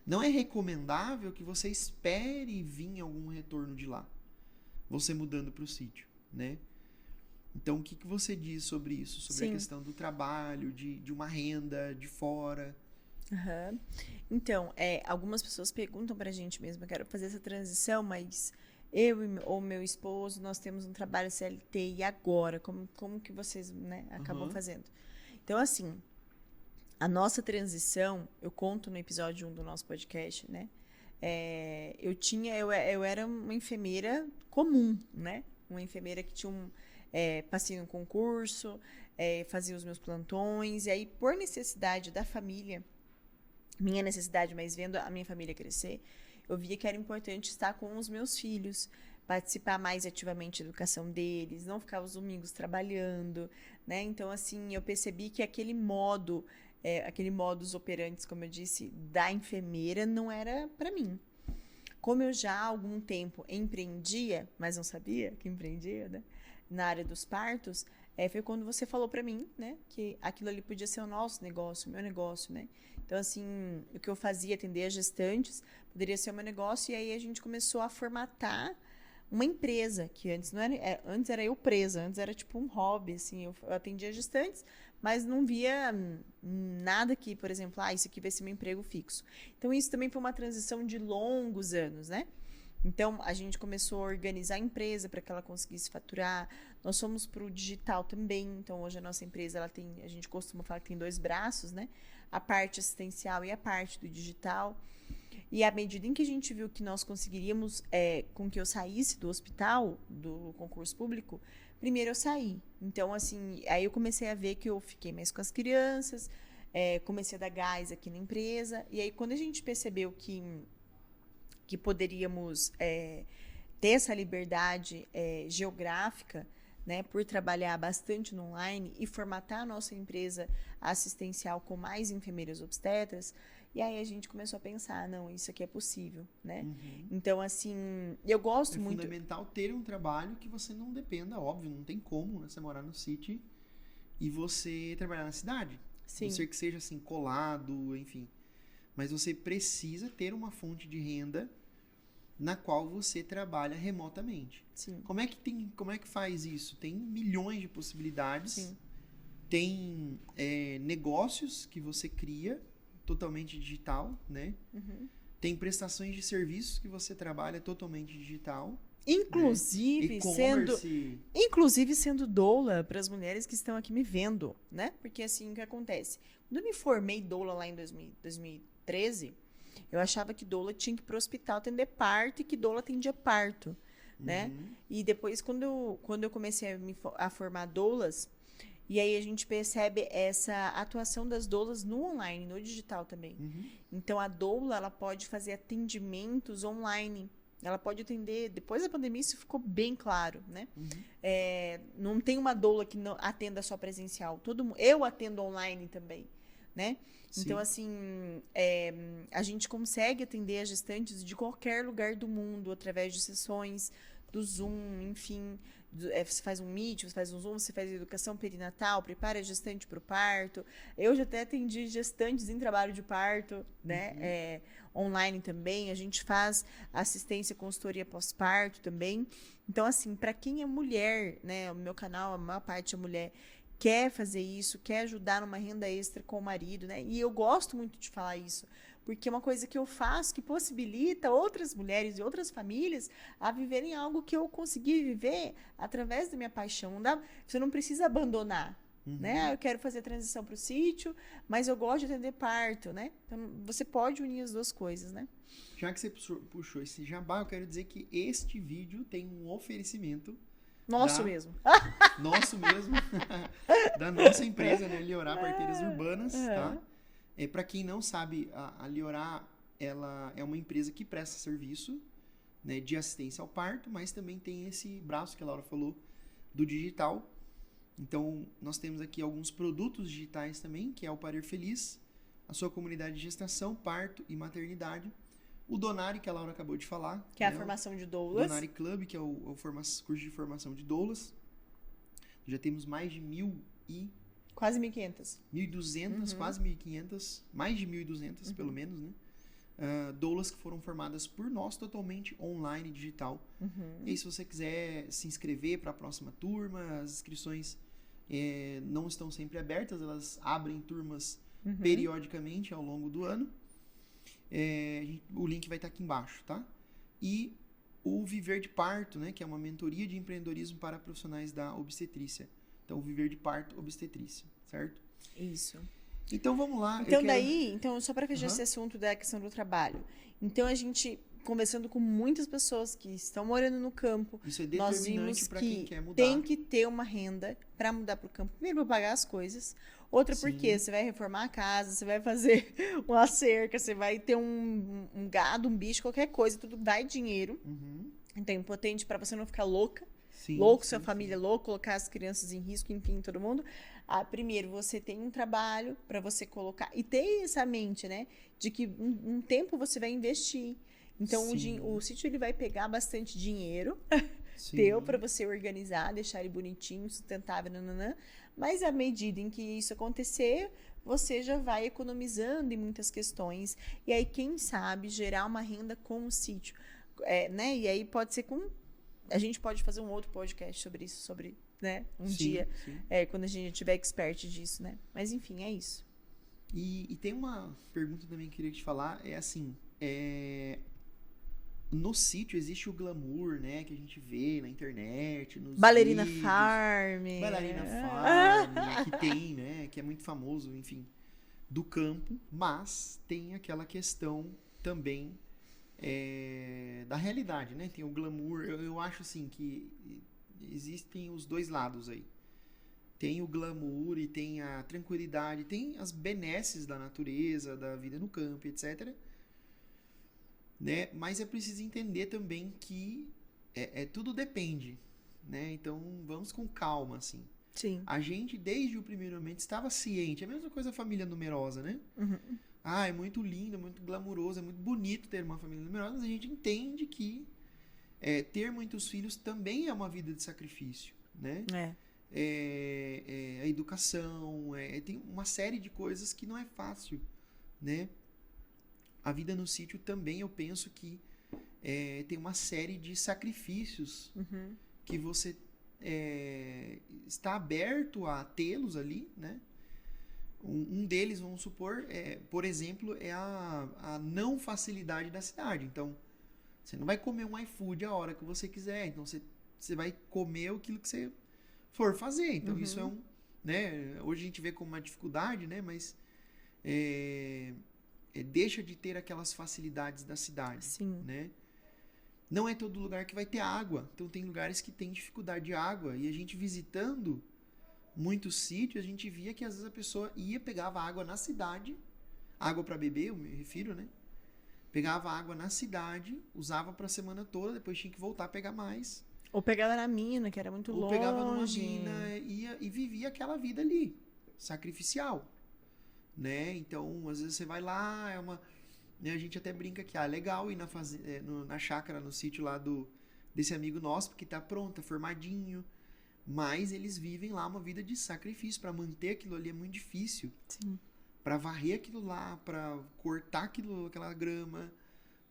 não é recomendável que você espere vir algum retorno de lá, você mudando para o sítio, né? Então, o que você diz sobre isso? Sobre a questão do trabalho, de uma renda de fora? Uhum. Então, algumas pessoas perguntam pra gente mesmo, eu quero fazer essa transição, mas eu ou meu esposo, nós temos um trabalho CLT, e agora? Como que vocês, né, acabam fazendo? Então, assim, a nossa transição, eu conto no episódio 1 do nosso podcast, né? Eu era uma enfermeira comum, né? Uma enfermeira que tinha passei no concurso, fazia os meus plantões, e aí, por necessidade da família, minha necessidade, mas vendo a minha família crescer, eu via que era importante estar com os meus filhos, participar mais ativamente da educação deles, não ficar os domingos trabalhando, né? Então, assim, eu percebi que aquele modus operandi, como eu disse, da enfermeira não era para mim. Como eu já há algum tempo empreendia, mas não sabia que empreendia, né? Na área dos partos, foi quando você falou para mim, né, que aquilo ali podia ser o nosso negócio, o meu negócio, né? Então, assim, o que eu fazia, atender as gestantes, poderia ser o meu negócio, e aí a gente começou a formatar uma empresa, que antes não era, antes era eu presa, antes era tipo um hobby, assim, eu atendia gestantes, mas não via nada que, por exemplo, isso aqui vai ser meu emprego fixo. Então, isso também foi uma transição de longos anos, né? Então, a gente começou a organizar a empresa para que ela conseguisse faturar. Nós fomos para o digital também. Então, hoje a nossa empresa, a gente costuma falar que tem 2 braços, né? A parte assistencial e a parte do digital. E à medida em que a gente viu que nós conseguiríamos, com que eu saísse do hospital, do concurso público, primeiro eu saí. Então, assim, aí eu comecei a ver que eu fiquei mais com as crianças, comecei a dar gás aqui na empresa. E aí, quando a gente percebeu que poderíamos ter essa liberdade geográfica, né, por trabalhar bastante no online e formatar a nossa empresa assistencial com mais enfermeiras obstetras, e aí a gente começou a pensar, não, isso aqui é possível, né? Então, assim, eu gosto muito... É fundamental ter um trabalho que você não dependa, óbvio, não tem como, né, você morar no City e você trabalhar na cidade. Sim. A não ser que seja assim, colado, enfim. Mas você precisa ter uma fonte de renda na qual você trabalha remotamente. Sim. Como é que faz isso? Tem milhões de possibilidades. Sim. Tem negócios que você cria totalmente digital, né? Tem prestações de serviços que você trabalha totalmente digital. Inclusive, sendo doula para as mulheres que estão aqui me vendo, né? Porque assim, o que acontece? Quando eu me formei doula lá em 2013, eu achava que doula tinha que ir para o hospital atender parto e que doula atendia parto, né? E depois, quando eu comecei a formar doulas, e aí a gente percebe essa atuação das doulas no online, no digital também. Então, a doula, ela pode fazer atendimentos online. Ela pode atender... Depois da pandemia, isso ficou bem claro, né? Não tem uma doula que não atenda só presencial. Eu atendo online também, né? Sim. Então, assim, a gente consegue atender as gestantes de qualquer lugar do mundo, através de sessões do Zoom, enfim. Você faz um Meet, você faz um Zoom, você faz educação perinatal, prepara a gestante para o parto. Eu já até atendi gestantes em trabalho de parto, né? Online também. A gente faz assistência, consultoria pós-parto também. Então, assim, para quem é mulher, né? O meu canal, a maior parte é mulher, quer fazer isso, quer ajudar numa renda extra com o marido, né? E eu gosto muito de falar isso, porque é uma coisa que eu faço que possibilita outras mulheres e outras famílias a viverem algo que eu consegui viver através da minha paixão. Você não precisa abandonar, né? Eu quero fazer a transição para o sítio, mas eu gosto de atender parto, né? Então, você pode unir as duas coisas, né? Já que você puxou esse jabá, eu quero dizer que este vídeo tem um oferecimento Nosso mesmo. Nosso mesmo. Da nossa empresa, né? Liorá Parteiras Urbanas, tá? Para quem não sabe, a Liorá, ela é uma empresa que presta serviço, né, de assistência ao parto, mas também tem esse braço que a Laura falou do digital. Então, nós temos aqui alguns produtos digitais também, que é o Parir Feliz, a sua comunidade de gestação, parto e maternidade. O Donari, que a Laura acabou de falar. Que é a formação de doulas. Donari Club, que é o curso de formação de doulas. Já temos mais de quase 1.500. 1.200, quase 1.500, mais de 1.200, pelo menos, né? Doulas que foram formadas por nós totalmente online, digital. E aí, se você quiser se inscrever para a próxima turma, as inscrições não estão sempre abertas, elas abrem turmas periodicamente ao longo do ano. O link vai estar aqui embaixo, tá? E o Viver de Parto, né, que é uma mentoria de empreendedorismo para profissionais da obstetrícia. Então, o Viver de Parto, obstetrícia, certo? Isso. Então, vamos lá. Então, só para fechar esse assunto da questão do trabalho. Então, a gente, conversando com muitas pessoas que estão morando no campo, isso é nós vimos para que quem quer mudar. Tem que ter uma renda para mudar para o campo. Primeiro, para pagar as coisas. Outra, porque você vai reformar a casa, você vai fazer uma cerca, você vai ter um gado, um bicho, qualquer coisa, tudo dá dinheiro. Então, é importante para você não ficar louca. Sua família louca, colocar as crianças em risco, enfim, todo mundo. Primeiro, você tem um trabalho para você colocar. E ter essa mente, né? De que um tempo você vai investir. Então, o sítio ele vai pegar bastante dinheiro teu para você organizar, deixar ele bonitinho, sustentável, nananã. Mas à medida em que isso acontecer, você já vai economizando em muitas questões. E aí, quem sabe, gerar uma renda com o sítio. Né? E aí pode ser com... A gente pode fazer um outro podcast sobre isso, né? Dia, quando a gente tiver expert disso, né? Mas, enfim, é isso. E tem uma pergunta também que eu queria te falar, é assim, no sítio existe o glamour, né? Que a gente vê na internet, nos Bailarina vídeos, Farm. Bailarina Farm, que tem, né? Que é muito famoso, enfim, do campo, mas tem aquela questão também da realidade, né? Tem o glamour. Eu acho assim que existem os dois lados aí. Tem o glamour e tem a tranquilidade, tem as benesses da natureza, da vida no campo, etc. Né? Mas é preciso entender também que tudo depende, né? Então vamos com calma, assim. Sim. A gente, desde o primeiro momento, estava ciente. É a mesma coisa a família numerosa, né? É muito lindo, é muito glamuroso, é muito bonito ter uma família numerosa, mas a gente entende que ter muitos filhos também é uma vida de sacrifício, né? A educação, tem uma série de coisas que não é fácil, né? A vida no sítio também, eu penso que tem uma série de sacrifícios que você está aberto a tê-los ali, né? Um deles, vamos supor, por exemplo, é a não facilidade da cidade. Então, você não vai comer um iFood a hora que você quiser. Então, você vai comer aquilo que você for fazer. Então, isso é né? Hoje a gente vê como uma dificuldade, né? Mas deixa de ter aquelas facilidades da cidade. Sim. Né? Não é todo lugar que vai ter água. Então, tem lugares que tem dificuldade de água. E a gente visitando muitos sítios, a gente via que às vezes a pessoa pegava água na cidade, água para beber, eu me refiro, né? Pegava água na cidade, usava para a semana toda, depois tinha que voltar a pegar mais. Ou pegava na mina, que era muito longe. Ou pegava numa mina e vivia aquela vida ali, sacrificial, né? Então, às vezes você vai lá, né, a gente até brinca que legal ir na chácara, no sítio lá desse amigo nosso, porque tá pronto, tá formadinho. Mas eles vivem lá uma vida de sacrifício. Para manter aquilo ali é muito difícil. Sim. Para varrer aquilo lá, para cortar aquela grama,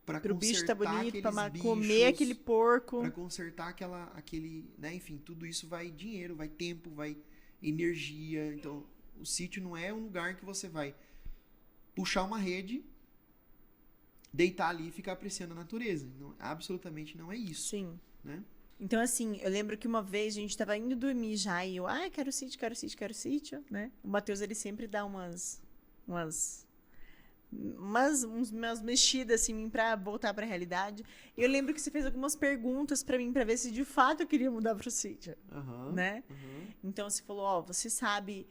para pro bicho tá bonito, para bichos, comer aquele porco, para consertar aquele, né? Enfim, tudo isso vai dinheiro, vai tempo, vai energia. Então, o sítio não é um lugar que você vai puxar uma rede, deitar ali e ficar apreciando a natureza. Não, absolutamente não é isso. Sim. Né? Então, assim, eu lembro que uma vez a gente tava indo dormir já e eu, quero sítio, né? O Matheus, ele sempre dá umas mexidas, assim, pra voltar pra realidade. E eu lembro que você fez algumas perguntas pra mim, pra ver se de fato eu queria mudar pro sítio, né? Então, você falou, você sabe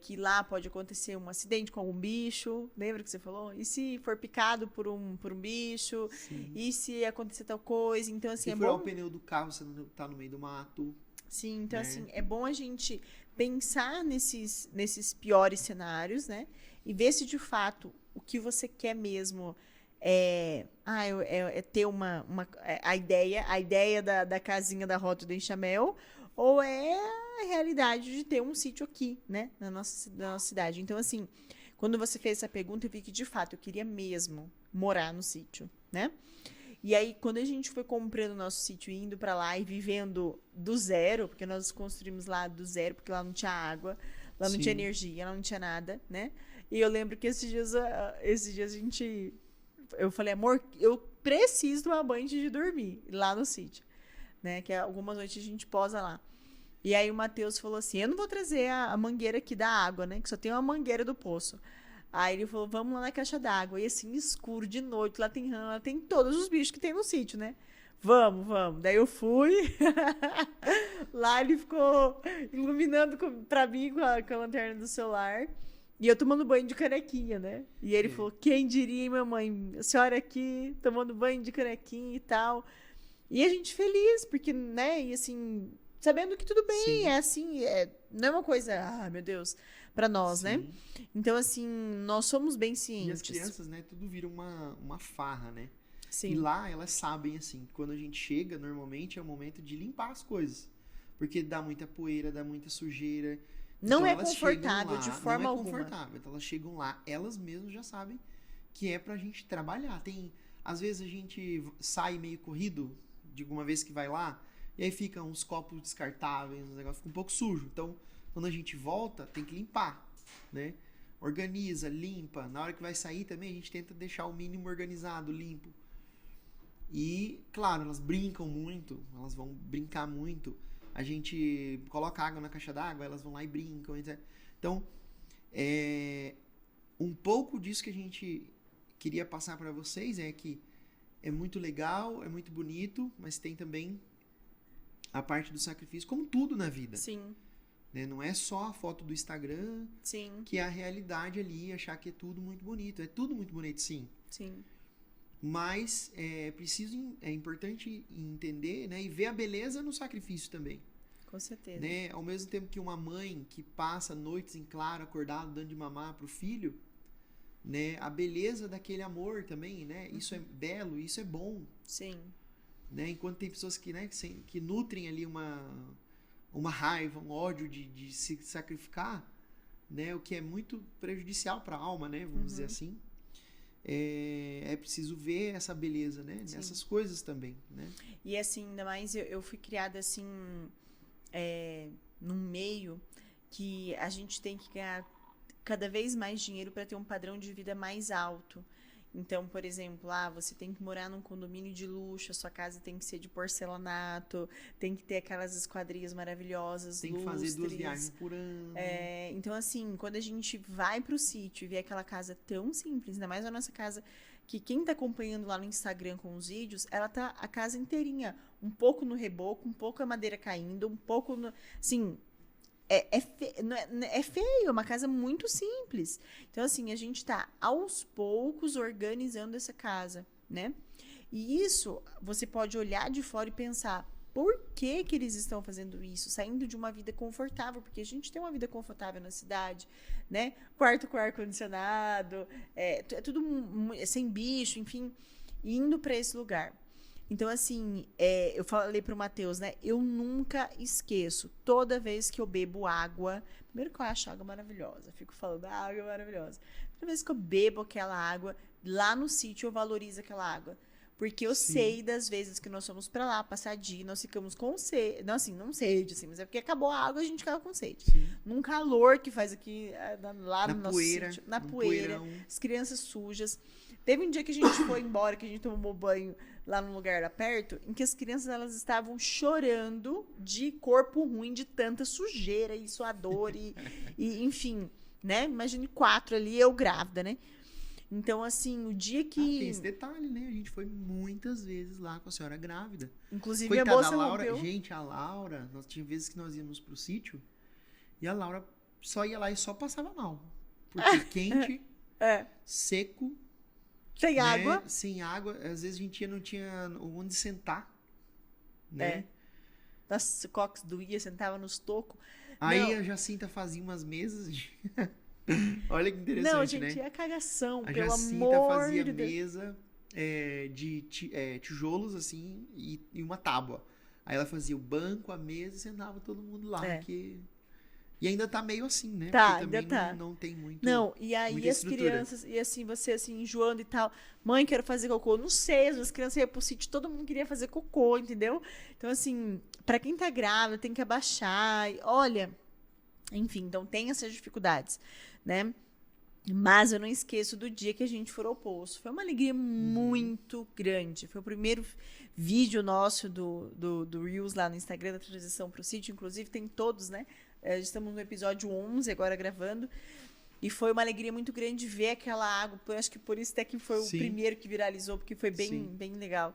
que lá pode acontecer um acidente com algum bicho, lembra que você falou? E se for picado por um bicho? Sim. E se acontecer tal coisa? Então, assim, se furar o pneu do carro, você não tá no meio do mato. Sim, então, assim, é bom a gente pensar nesses piores cenários, né? E ver se, de fato, o que você quer mesmo é ter a ideia da casinha da Rota do Enxamel, ou é a realidade de ter um sítio aqui, né, na nossa cidade. Então, assim, quando você fez essa pergunta, eu vi que, de fato, eu queria mesmo morar no sítio, né? E aí, quando a gente foi comprando o nosso sítio, indo para lá e vivendo do zero, porque nós construímos lá do zero, porque lá não tinha água, lá não tinha energia, lá não tinha nada, né? E eu lembro que esses dias eu falei, amor, eu preciso tomar banho antes de dormir lá no sítio, né? Que algumas noites a gente posa lá. E aí o Matheus falou assim, eu não vou trazer a mangueira aqui da água, né? Que só tem uma mangueira do poço. Aí ele falou, vamos lá na caixa d'água. E assim, escuro, de noite, lá tem rã, lá tem todos os bichos que tem no sítio, né? Vamos. Daí eu fui. Lá ele ficou iluminando pra mim com a lanterna do celular. E eu tomando banho de canequinha, né? E ele falou, quem diria, hein, mamãe? A senhora aqui, tomando banho de canequinha e tal. E a gente feliz, porque, né? E assim, sabendo que tudo bem, sim, é assim, não é uma coisa, meu Deus, pra nós, sim, né? Então, assim, nós somos bem cientes. E as crianças, né, tudo vira uma farra, né? Sim. E lá elas sabem, assim, quando a gente chega, normalmente é o momento de limpar as coisas. Porque dá muita poeira, dá muita sujeira. Não então, é confortável de forma alguma. Não é confortável. Então elas chegam lá, elas mesmas já sabem que é pra gente trabalhar. Às vezes a gente sai meio corrido de alguma vez que vai lá, e aí fica uns copos descartáveis, um negócio fica um pouco sujo. Então, quando a gente volta, tem que limpar, né? Organiza, limpa. Na hora que vai sair também, a gente tenta deixar o mínimo organizado, limpo. E, claro, elas brincam muito, elas vão brincar muito. A gente coloca água na caixa d'água, elas vão lá e brincam, etc. Então, um pouco disso que a gente queria passar para vocês é que é muito legal, é muito bonito, mas tem também a parte do sacrifício, como tudo na vida. Sim. Né? Não é só a foto do Instagram, sim, que é a realidade ali, achar que é tudo muito bonito. É tudo muito bonito, sim. Sim. Mas é importante entender, né, e ver a beleza no sacrifício também. Com certeza. Né? Ao mesmo tempo que uma mãe que passa noites em claro, acordado, dando de mamar pro filho, né, a beleza daquele amor também, né? Isso é belo, isso é bom. Sim. Né? Enquanto tem pessoas que, né, que nutrem ali uma raiva, um ódio de se sacrificar, né, o que é muito prejudicial para a alma, né, vamos dizer assim. É preciso ver essa beleza, né? Sim. Nessas coisas também, né? E assim, ainda mais eu fui criada assim num meio que a gente tem que ganhar cada vez mais dinheiro para ter um padrão de vida mais alto. Então, por exemplo, você tem que morar num condomínio de luxo, a sua casa tem que ser de porcelanato, tem que ter aquelas esquadrias maravilhosas, tem que fazer 2 viagens por ano. Então, assim, quando a gente vai pro sítio e vê aquela casa tão simples, ainda mais a nossa casa, que quem tá acompanhando lá no Instagram com os vídeos, ela tá a casa inteirinha, um pouco no reboco, um pouco a madeira caindo, um pouco no... Assim, é feio, é uma casa muito simples. Então, assim, a gente tá aos poucos organizando essa casa, né? E isso, você pode olhar de fora e pensar, por que eles estão fazendo isso? Saindo de uma vida confortável, porque a gente tem uma vida confortável na cidade, né? Quarto com ar-condicionado, tudo sem bicho, enfim, indo para esse lugar. Então, assim, eu falei pro Matheus, né? Eu nunca esqueço. Toda vez que eu bebo água... Primeiro que eu acho água maravilhosa. Fico falando, água é maravilhosa. Toda vez que eu bebo aquela água, lá no sítio eu valorizo aquela água. Porque eu sei das vezes que nós fomos pra lá passar dia, nós ficamos com sede. Não, assim, não sede, assim, mas é porque acabou a água e a gente ficava com sede. Sim. Num calor que faz aqui, lá no nosso sítio. Na poeira. As crianças sujas. Teve um dia que a gente foi embora, que a gente tomou banho lá no lugar lá perto, em que as crianças elas estavam chorando de corpo ruim, de tanta sujeira e suador e enfim, né? Imagine 4 ali, eu grávida, né? Então, assim, o dia que... tem esse detalhe, né? A gente foi muitas vezes lá com a senhora grávida. Inclusive, Coitada, minha bolsa a Laura, rompeu. gente, a Laura, nós tinha vezes que nós íamos pro sítio e a Laura só ia lá e só passava mal. Porque quente, seco, Sem né? água. Sem água. Às vezes a gente não tinha onde sentar, né? Nossa, o cox doía, sentava nos tocos. Aí Não. a Jacinta fazia umas mesas de... Olha que interessante, Não, gente, né? é a cagação, A pelo Jacinta amor fazia de Deus. mesa de tijolos, assim, e uma tábua. Aí ela fazia o banco, a mesa e sentava todo mundo lá. E ainda tá meio assim, né? Tá, porque também ainda tá. não tem muito... Não, e aí muita as estrutura. crianças, e assim, você assim, enjoando e tal, mãe, quero fazer cocô. Não sei, as crianças iam pro sítio, todo mundo queria fazer cocô, entendeu? Então, assim, pra quem tá grávida, tem que abaixar. Olha, enfim, então tem essas dificuldades, né? Mas eu não esqueço do dia que a gente furou o poço. Foi uma alegria muito grande. Foi o primeiro vídeo nosso do Reels lá no Instagram da transição pro sítio. Inclusive, tem todos, né? Estamos no episódio 11 agora gravando. E foi uma alegria muito grande ver aquela água. Eu acho que por isso até que foi o primeiro que viralizou, porque foi bem legal.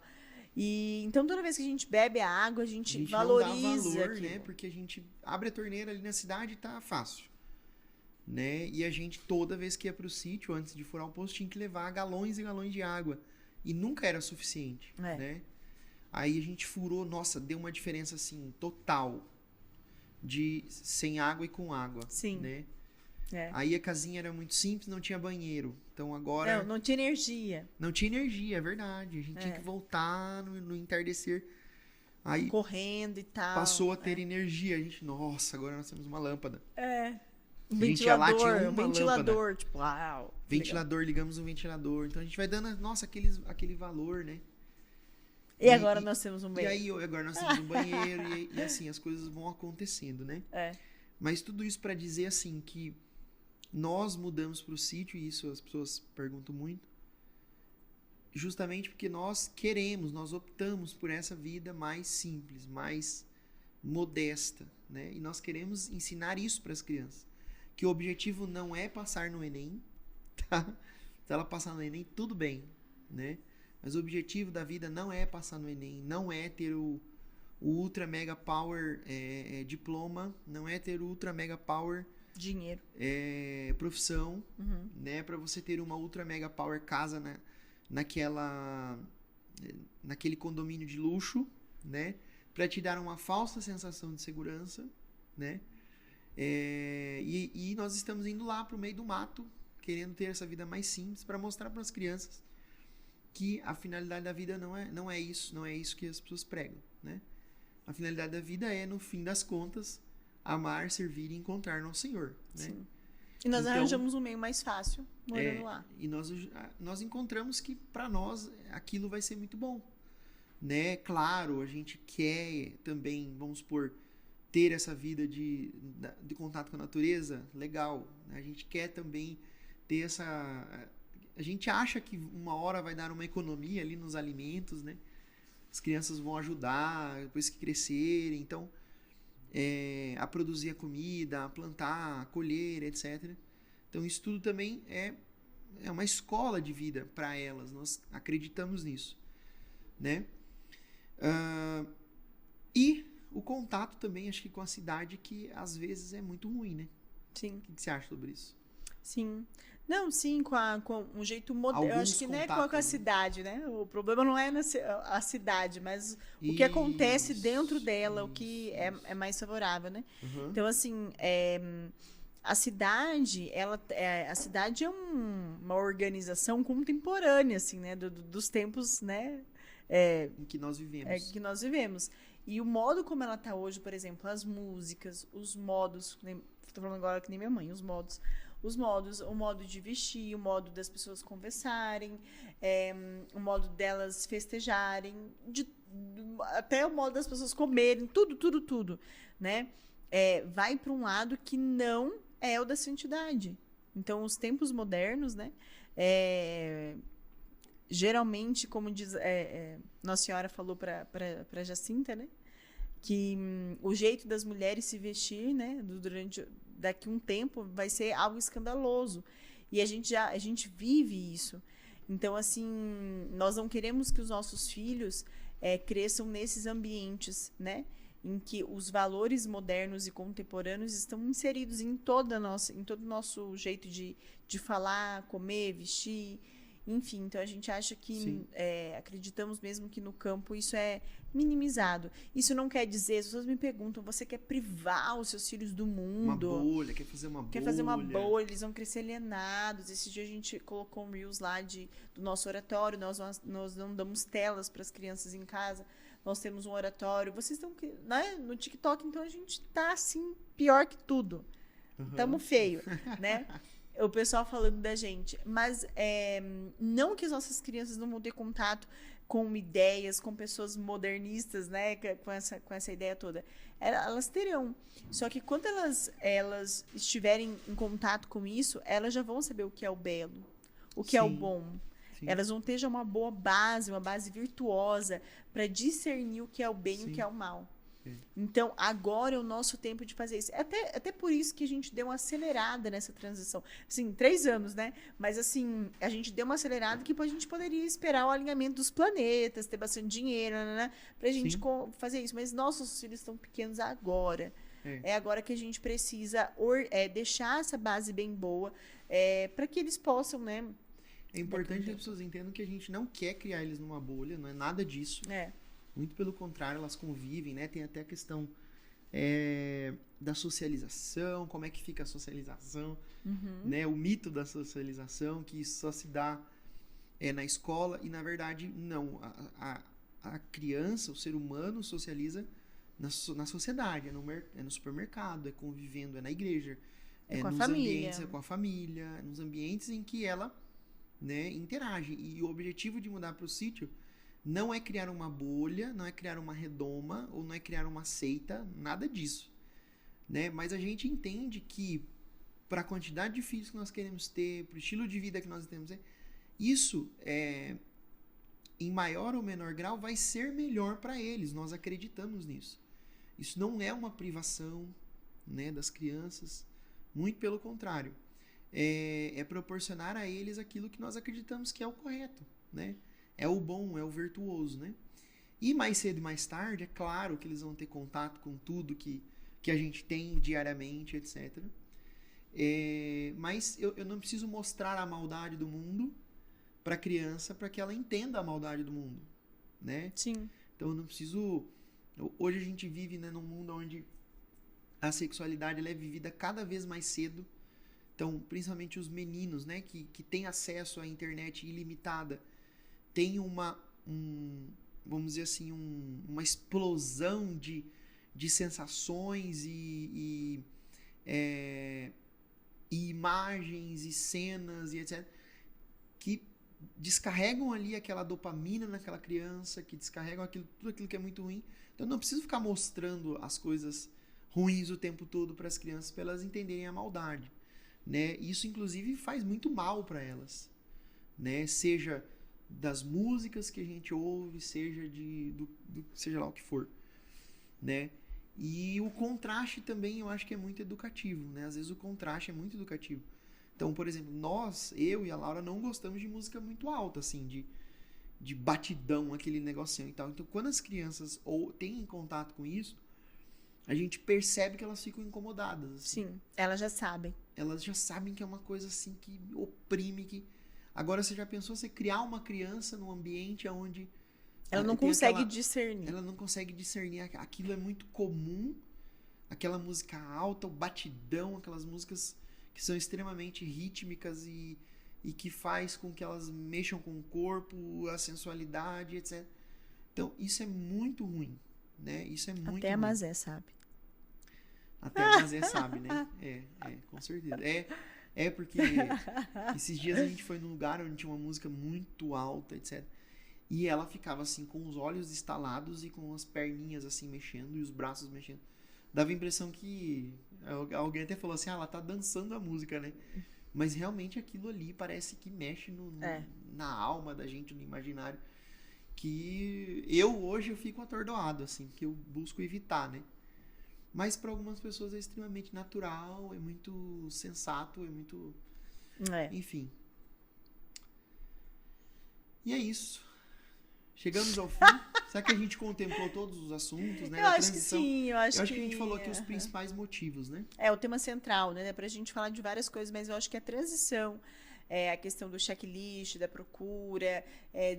E então toda vez que a gente bebe a água, a gente valoriza não dá valor, aquilo. né? Porque a gente abre a torneira ali na cidade e tá fácil. Né? E a gente, toda vez que ia pro sítio, antes de furar o poço, tinha que levar galões e galões de água. E nunca era suficiente, né? Aí a gente furou, nossa, deu uma diferença, assim, total. De sem água e com água. Sim. Né? Aí a casinha era muito simples, não tinha banheiro. Então agora... Não tinha energia. Não tinha energia, é verdade. A gente tinha que voltar no entardecer. Aí Correndo e tal. passou a ter energia. A gente, nossa, agora nós temos uma lâmpada. Um A gente ia lá, tinha ventilador, uma ventilador, tipo, uau. Ventilador, ligamos um ventilador. Então a gente vai dando, nossa, aquele valor, né? E agora nós temos um banheiro. E aí, agora nós temos um banheiro e assim, as coisas vão acontecendo, né? Mas tudo isso para dizer, assim, que nós mudamos pro sítio, e isso as pessoas perguntam muito, justamente porque nós optamos por essa vida mais simples, mais modesta, né? E nós queremos ensinar isso para as crianças. Que o objetivo não é passar no Enem, tá? Se ela passar no Enem, tudo bem, né? Mas o objetivo da vida não é passar no Enem, não é ter o Ultra Mega Power diploma, não é ter o Ultra Mega Power dinheiro, profissão, né? Para você ter uma Ultra Mega Power casa naquele condomínio de luxo, né? Para te dar uma falsa sensação de segurança, né? E nós estamos indo lá pro meio do mato, querendo ter essa vida mais simples, para mostrar para as crianças que a finalidade da vida não é isso que as pessoas pregam, né? A finalidade da vida é, no fim das contas, amar, servir e encontrar nosso Senhor, né? Sim. E nós arranjamos um meio mais fácil morando lá. E nós encontramos que para nós aquilo vai ser muito bom, né? Claro, a gente quer também, vamos supor, ter essa vida de contato com a natureza, legal. A gente quer também ter essa... A gente acha que uma hora vai dar uma economia ali nos alimentos, né? As crianças vão ajudar, depois que crescerem, então, a produzir a comida, a plantar, a colher, etc. Então, isso tudo também é uma escola de vida para elas. Nós acreditamos nisso, né? E o contato também, acho que com a cidade, que às vezes é muito ruim, né? Sim. O que você acha sobre isso? Sim. Não, sim, com um jeito moderno. Eu acho que não é com a né? cidade, né? O problema não é a cidade, mas o que acontece dentro dela, o que é mais favorável, né? Então, assim, a cidade, a cidade é uma organização contemporânea, assim, né? Dos tempos, né? Em que nós vivemos. Que nós vivemos. E o modo como ela está hoje, por exemplo, as músicas, os modos, estou falando agora que nem minha mãe, os modos, o modo de vestir, o modo das pessoas conversarem, o modo delas festejarem, até o modo das pessoas comerem, tudo, né? Vai para um lado que não é o da santidade. Então, os tempos modernos, né? geralmente, como diz Nossa Senhora falou para Jacinta, né? Que o jeito das mulheres se vestir, né? Daqui um tempo vai ser algo escandaloso. E a gente vive isso. Então, assim, nós não queremos que os nossos filhos cresçam nesses ambientes, né? Em que os valores modernos e contemporâneos estão inseridos em todo o nosso jeito de falar, comer, vestir, enfim. Então, a gente acha que, acreditamos mesmo que no campo isso é minimizado. Isso não quer dizer, as pessoas me perguntam, você quer privar os seus filhos do mundo? Uma bolha, quer fazer uma bolha. Quer fazer uma bolha, eles vão crescer alienados. Esse dia a gente colocou um Reels lá do nosso oratório, nós não damos telas para as crianças em casa. Nós temos um oratório. Vocês estão, né, no TikTok, então a gente tá assim, pior que tudo. Tamo feio, né? O pessoal falando da gente. Mas não que as nossas crianças não vão ter contato com ideias, com pessoas modernistas, né? Com essa ideia toda. Elas terão. Só que quando elas estiverem em contato com isso, elas já vão saber o que é o belo, o que é o bom. Sim. Elas vão ter já uma boa base, uma base virtuosa para discernir o que é o bem e o que é o mal. Então, agora é o nosso tempo de fazer isso. Até por isso que a gente deu uma acelerada nessa transição. Assim, 3 anos, né? Mas, assim, a gente deu uma acelerada que a gente poderia esperar o alinhamento dos planetas, ter bastante dinheiro, né? Pra gente fazer isso. Mas nossos filhos estão pequenos agora. É agora que a gente precisa deixar essa base bem boa para que eles possam, né? É importante que as pessoas entendam que a gente não quer criar eles numa bolha, não é nada disso. Muito pelo contrário, elas convivem, né? Tem até a questão da socialização, como é que fica a socialização, né? O mito da socialização, que só se dá na escola, e na verdade, não. A criança, o ser humano, socializa na sociedade, é no supermercado, é convivendo, é na igreja, com nos a ambientes, família. com a família, nos ambientes em que ela, né, interage. E o objetivo de mudar para o sítio não é criar uma bolha, não é criar uma redoma, ou não é criar uma seita, nada disso, né? Mas a gente entende que para a quantidade de filhos que nós queremos ter, para o estilo de vida que nós temos, isso em maior ou menor grau vai ser melhor para eles. Nós acreditamos nisso. Isso não é uma privação, né, das crianças, muito pelo contrário. É proporcionar a eles aquilo que nós acreditamos que é o correto, né? É o bom, é o virtuoso, né? E mais cedo e mais tarde, é claro que eles vão ter contato com tudo que a gente tem diariamente, etc. Mas eu não preciso mostrar a maldade do mundo para a criança para que ela entenda a maldade do mundo, né? Sim. Então eu não preciso... Hoje a gente vive, né, num mundo onde a sexualidade ela é vivida cada vez mais cedo. Então, principalmente os meninos, né, que têm acesso à internet ilimitada, tem vamos dizer assim, uma explosão de sensações e imagens e cenas e etc. que descarregam ali aquela dopamina naquela criança, que descarregam tudo aquilo que é muito ruim. Então, eu não preciso ficar mostrando as coisas ruins o tempo todo para as crianças, para elas entenderem a maldade, né? Isso, inclusive, faz muito mal para elas, né? Seja das músicas que a gente ouve, seja seja lá o que for, né? E o contraste também eu acho que é muito educativo, né? Às vezes o contraste é muito educativo. Então, por exemplo, eu e a Laura não gostamos de música muito alta, assim, de batidão, aquele negocinho e tal. Então, quando as crianças têm contato com isso, a gente percebe que elas ficam incomodadas. Assim. Sim, elas já sabem. Elas já sabem que é uma coisa assim que oprime, Agora, você já pensou você criar uma criança num ambiente onde... Ela não consegue discernir. Ela não consegue discernir. Aquilo é muito comum. Aquela música alta, o batidão, aquelas músicas que são extremamente rítmicas e que faz com que elas mexam com o corpo, a sensualidade, etc. Então, isso é muito ruim, né? Isso é muito ruim. Até a Mazé sabe. Até a Mazé sabe, né? Com certeza. Porque esses dias a gente foi num lugar onde tinha uma música muito alta, etc. E ela ficava assim, com os olhos estalados e com as perninhas assim mexendo e os braços mexendo. Dava a impressão que... Alguém até falou assim, ela tá dançando a música, né? Mas realmente aquilo ali parece que mexe na alma da gente, no imaginário, que eu fico atordoado, assim, que eu busco evitar, né? Mas para algumas pessoas é extremamente natural, é muito sensato, é muito... Enfim. E é isso. Chegamos ao fim. Será que a gente contemplou todos os assuntos, né? Eu acho que sim, eu acho que... a gente falou aqui os principais motivos, né? É o tema central, né? Dá pra gente falar de várias coisas, mas eu acho que a transição, a questão do checklist, da procura,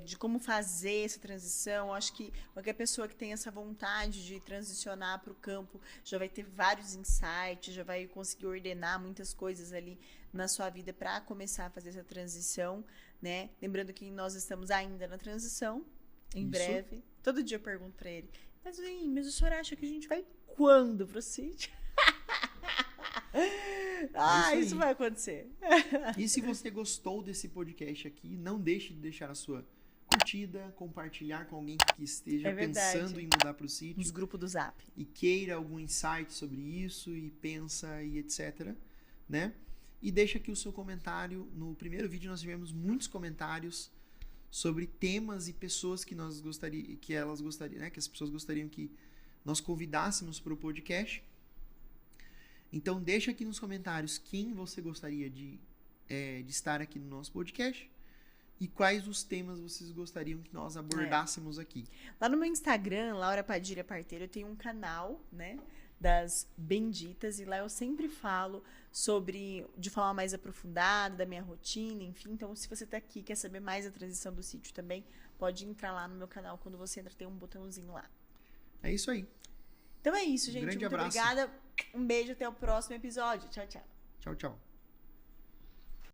de como fazer essa transição, eu acho que qualquer pessoa que tem essa vontade de transicionar para o campo já vai ter vários insights, já vai conseguir ordenar muitas coisas ali na sua vida para começar a fazer essa transição, né? Lembrando que nós estamos ainda na transição, em breve. Todo dia eu pergunto para ele, mas o senhor acha que a gente vai quando pro sítio? Isso vai acontecer. E se você gostou desse podcast aqui, não deixe de deixar a sua curtida, compartilhar com alguém que esteja pensando em mudar para o sítio. Nos grupos do Zap. E queira algum insight sobre isso, e pensa, e etc. Né? E deixa aqui o seu comentário. No primeiro vídeo nós tivemos muitos comentários sobre temas e pessoas que nós gostaríamos, que elas gostariam, né? Que as pessoas gostariam que nós convidássemos para o podcast. Então deixa aqui nos comentários quem você gostaria de estar aqui no nosso podcast e quais os temas vocês gostariam que nós abordássemos aqui. Lá no meu Instagram, Laura Padilha Parteiro, eu tenho um canal, né, das benditas, e lá eu sempre falo de forma mais aprofundada, da minha rotina, enfim. Então, se você tá aqui e quer saber mais da transição do sítio também, pode entrar lá no meu canal. Quando você entra, tem um botãozinho lá. É isso aí. Então é isso, gente. Grande Muito abraço. obrigada. Um beijo, até o próximo episódio. Tchau, tchau. Tchau, tchau.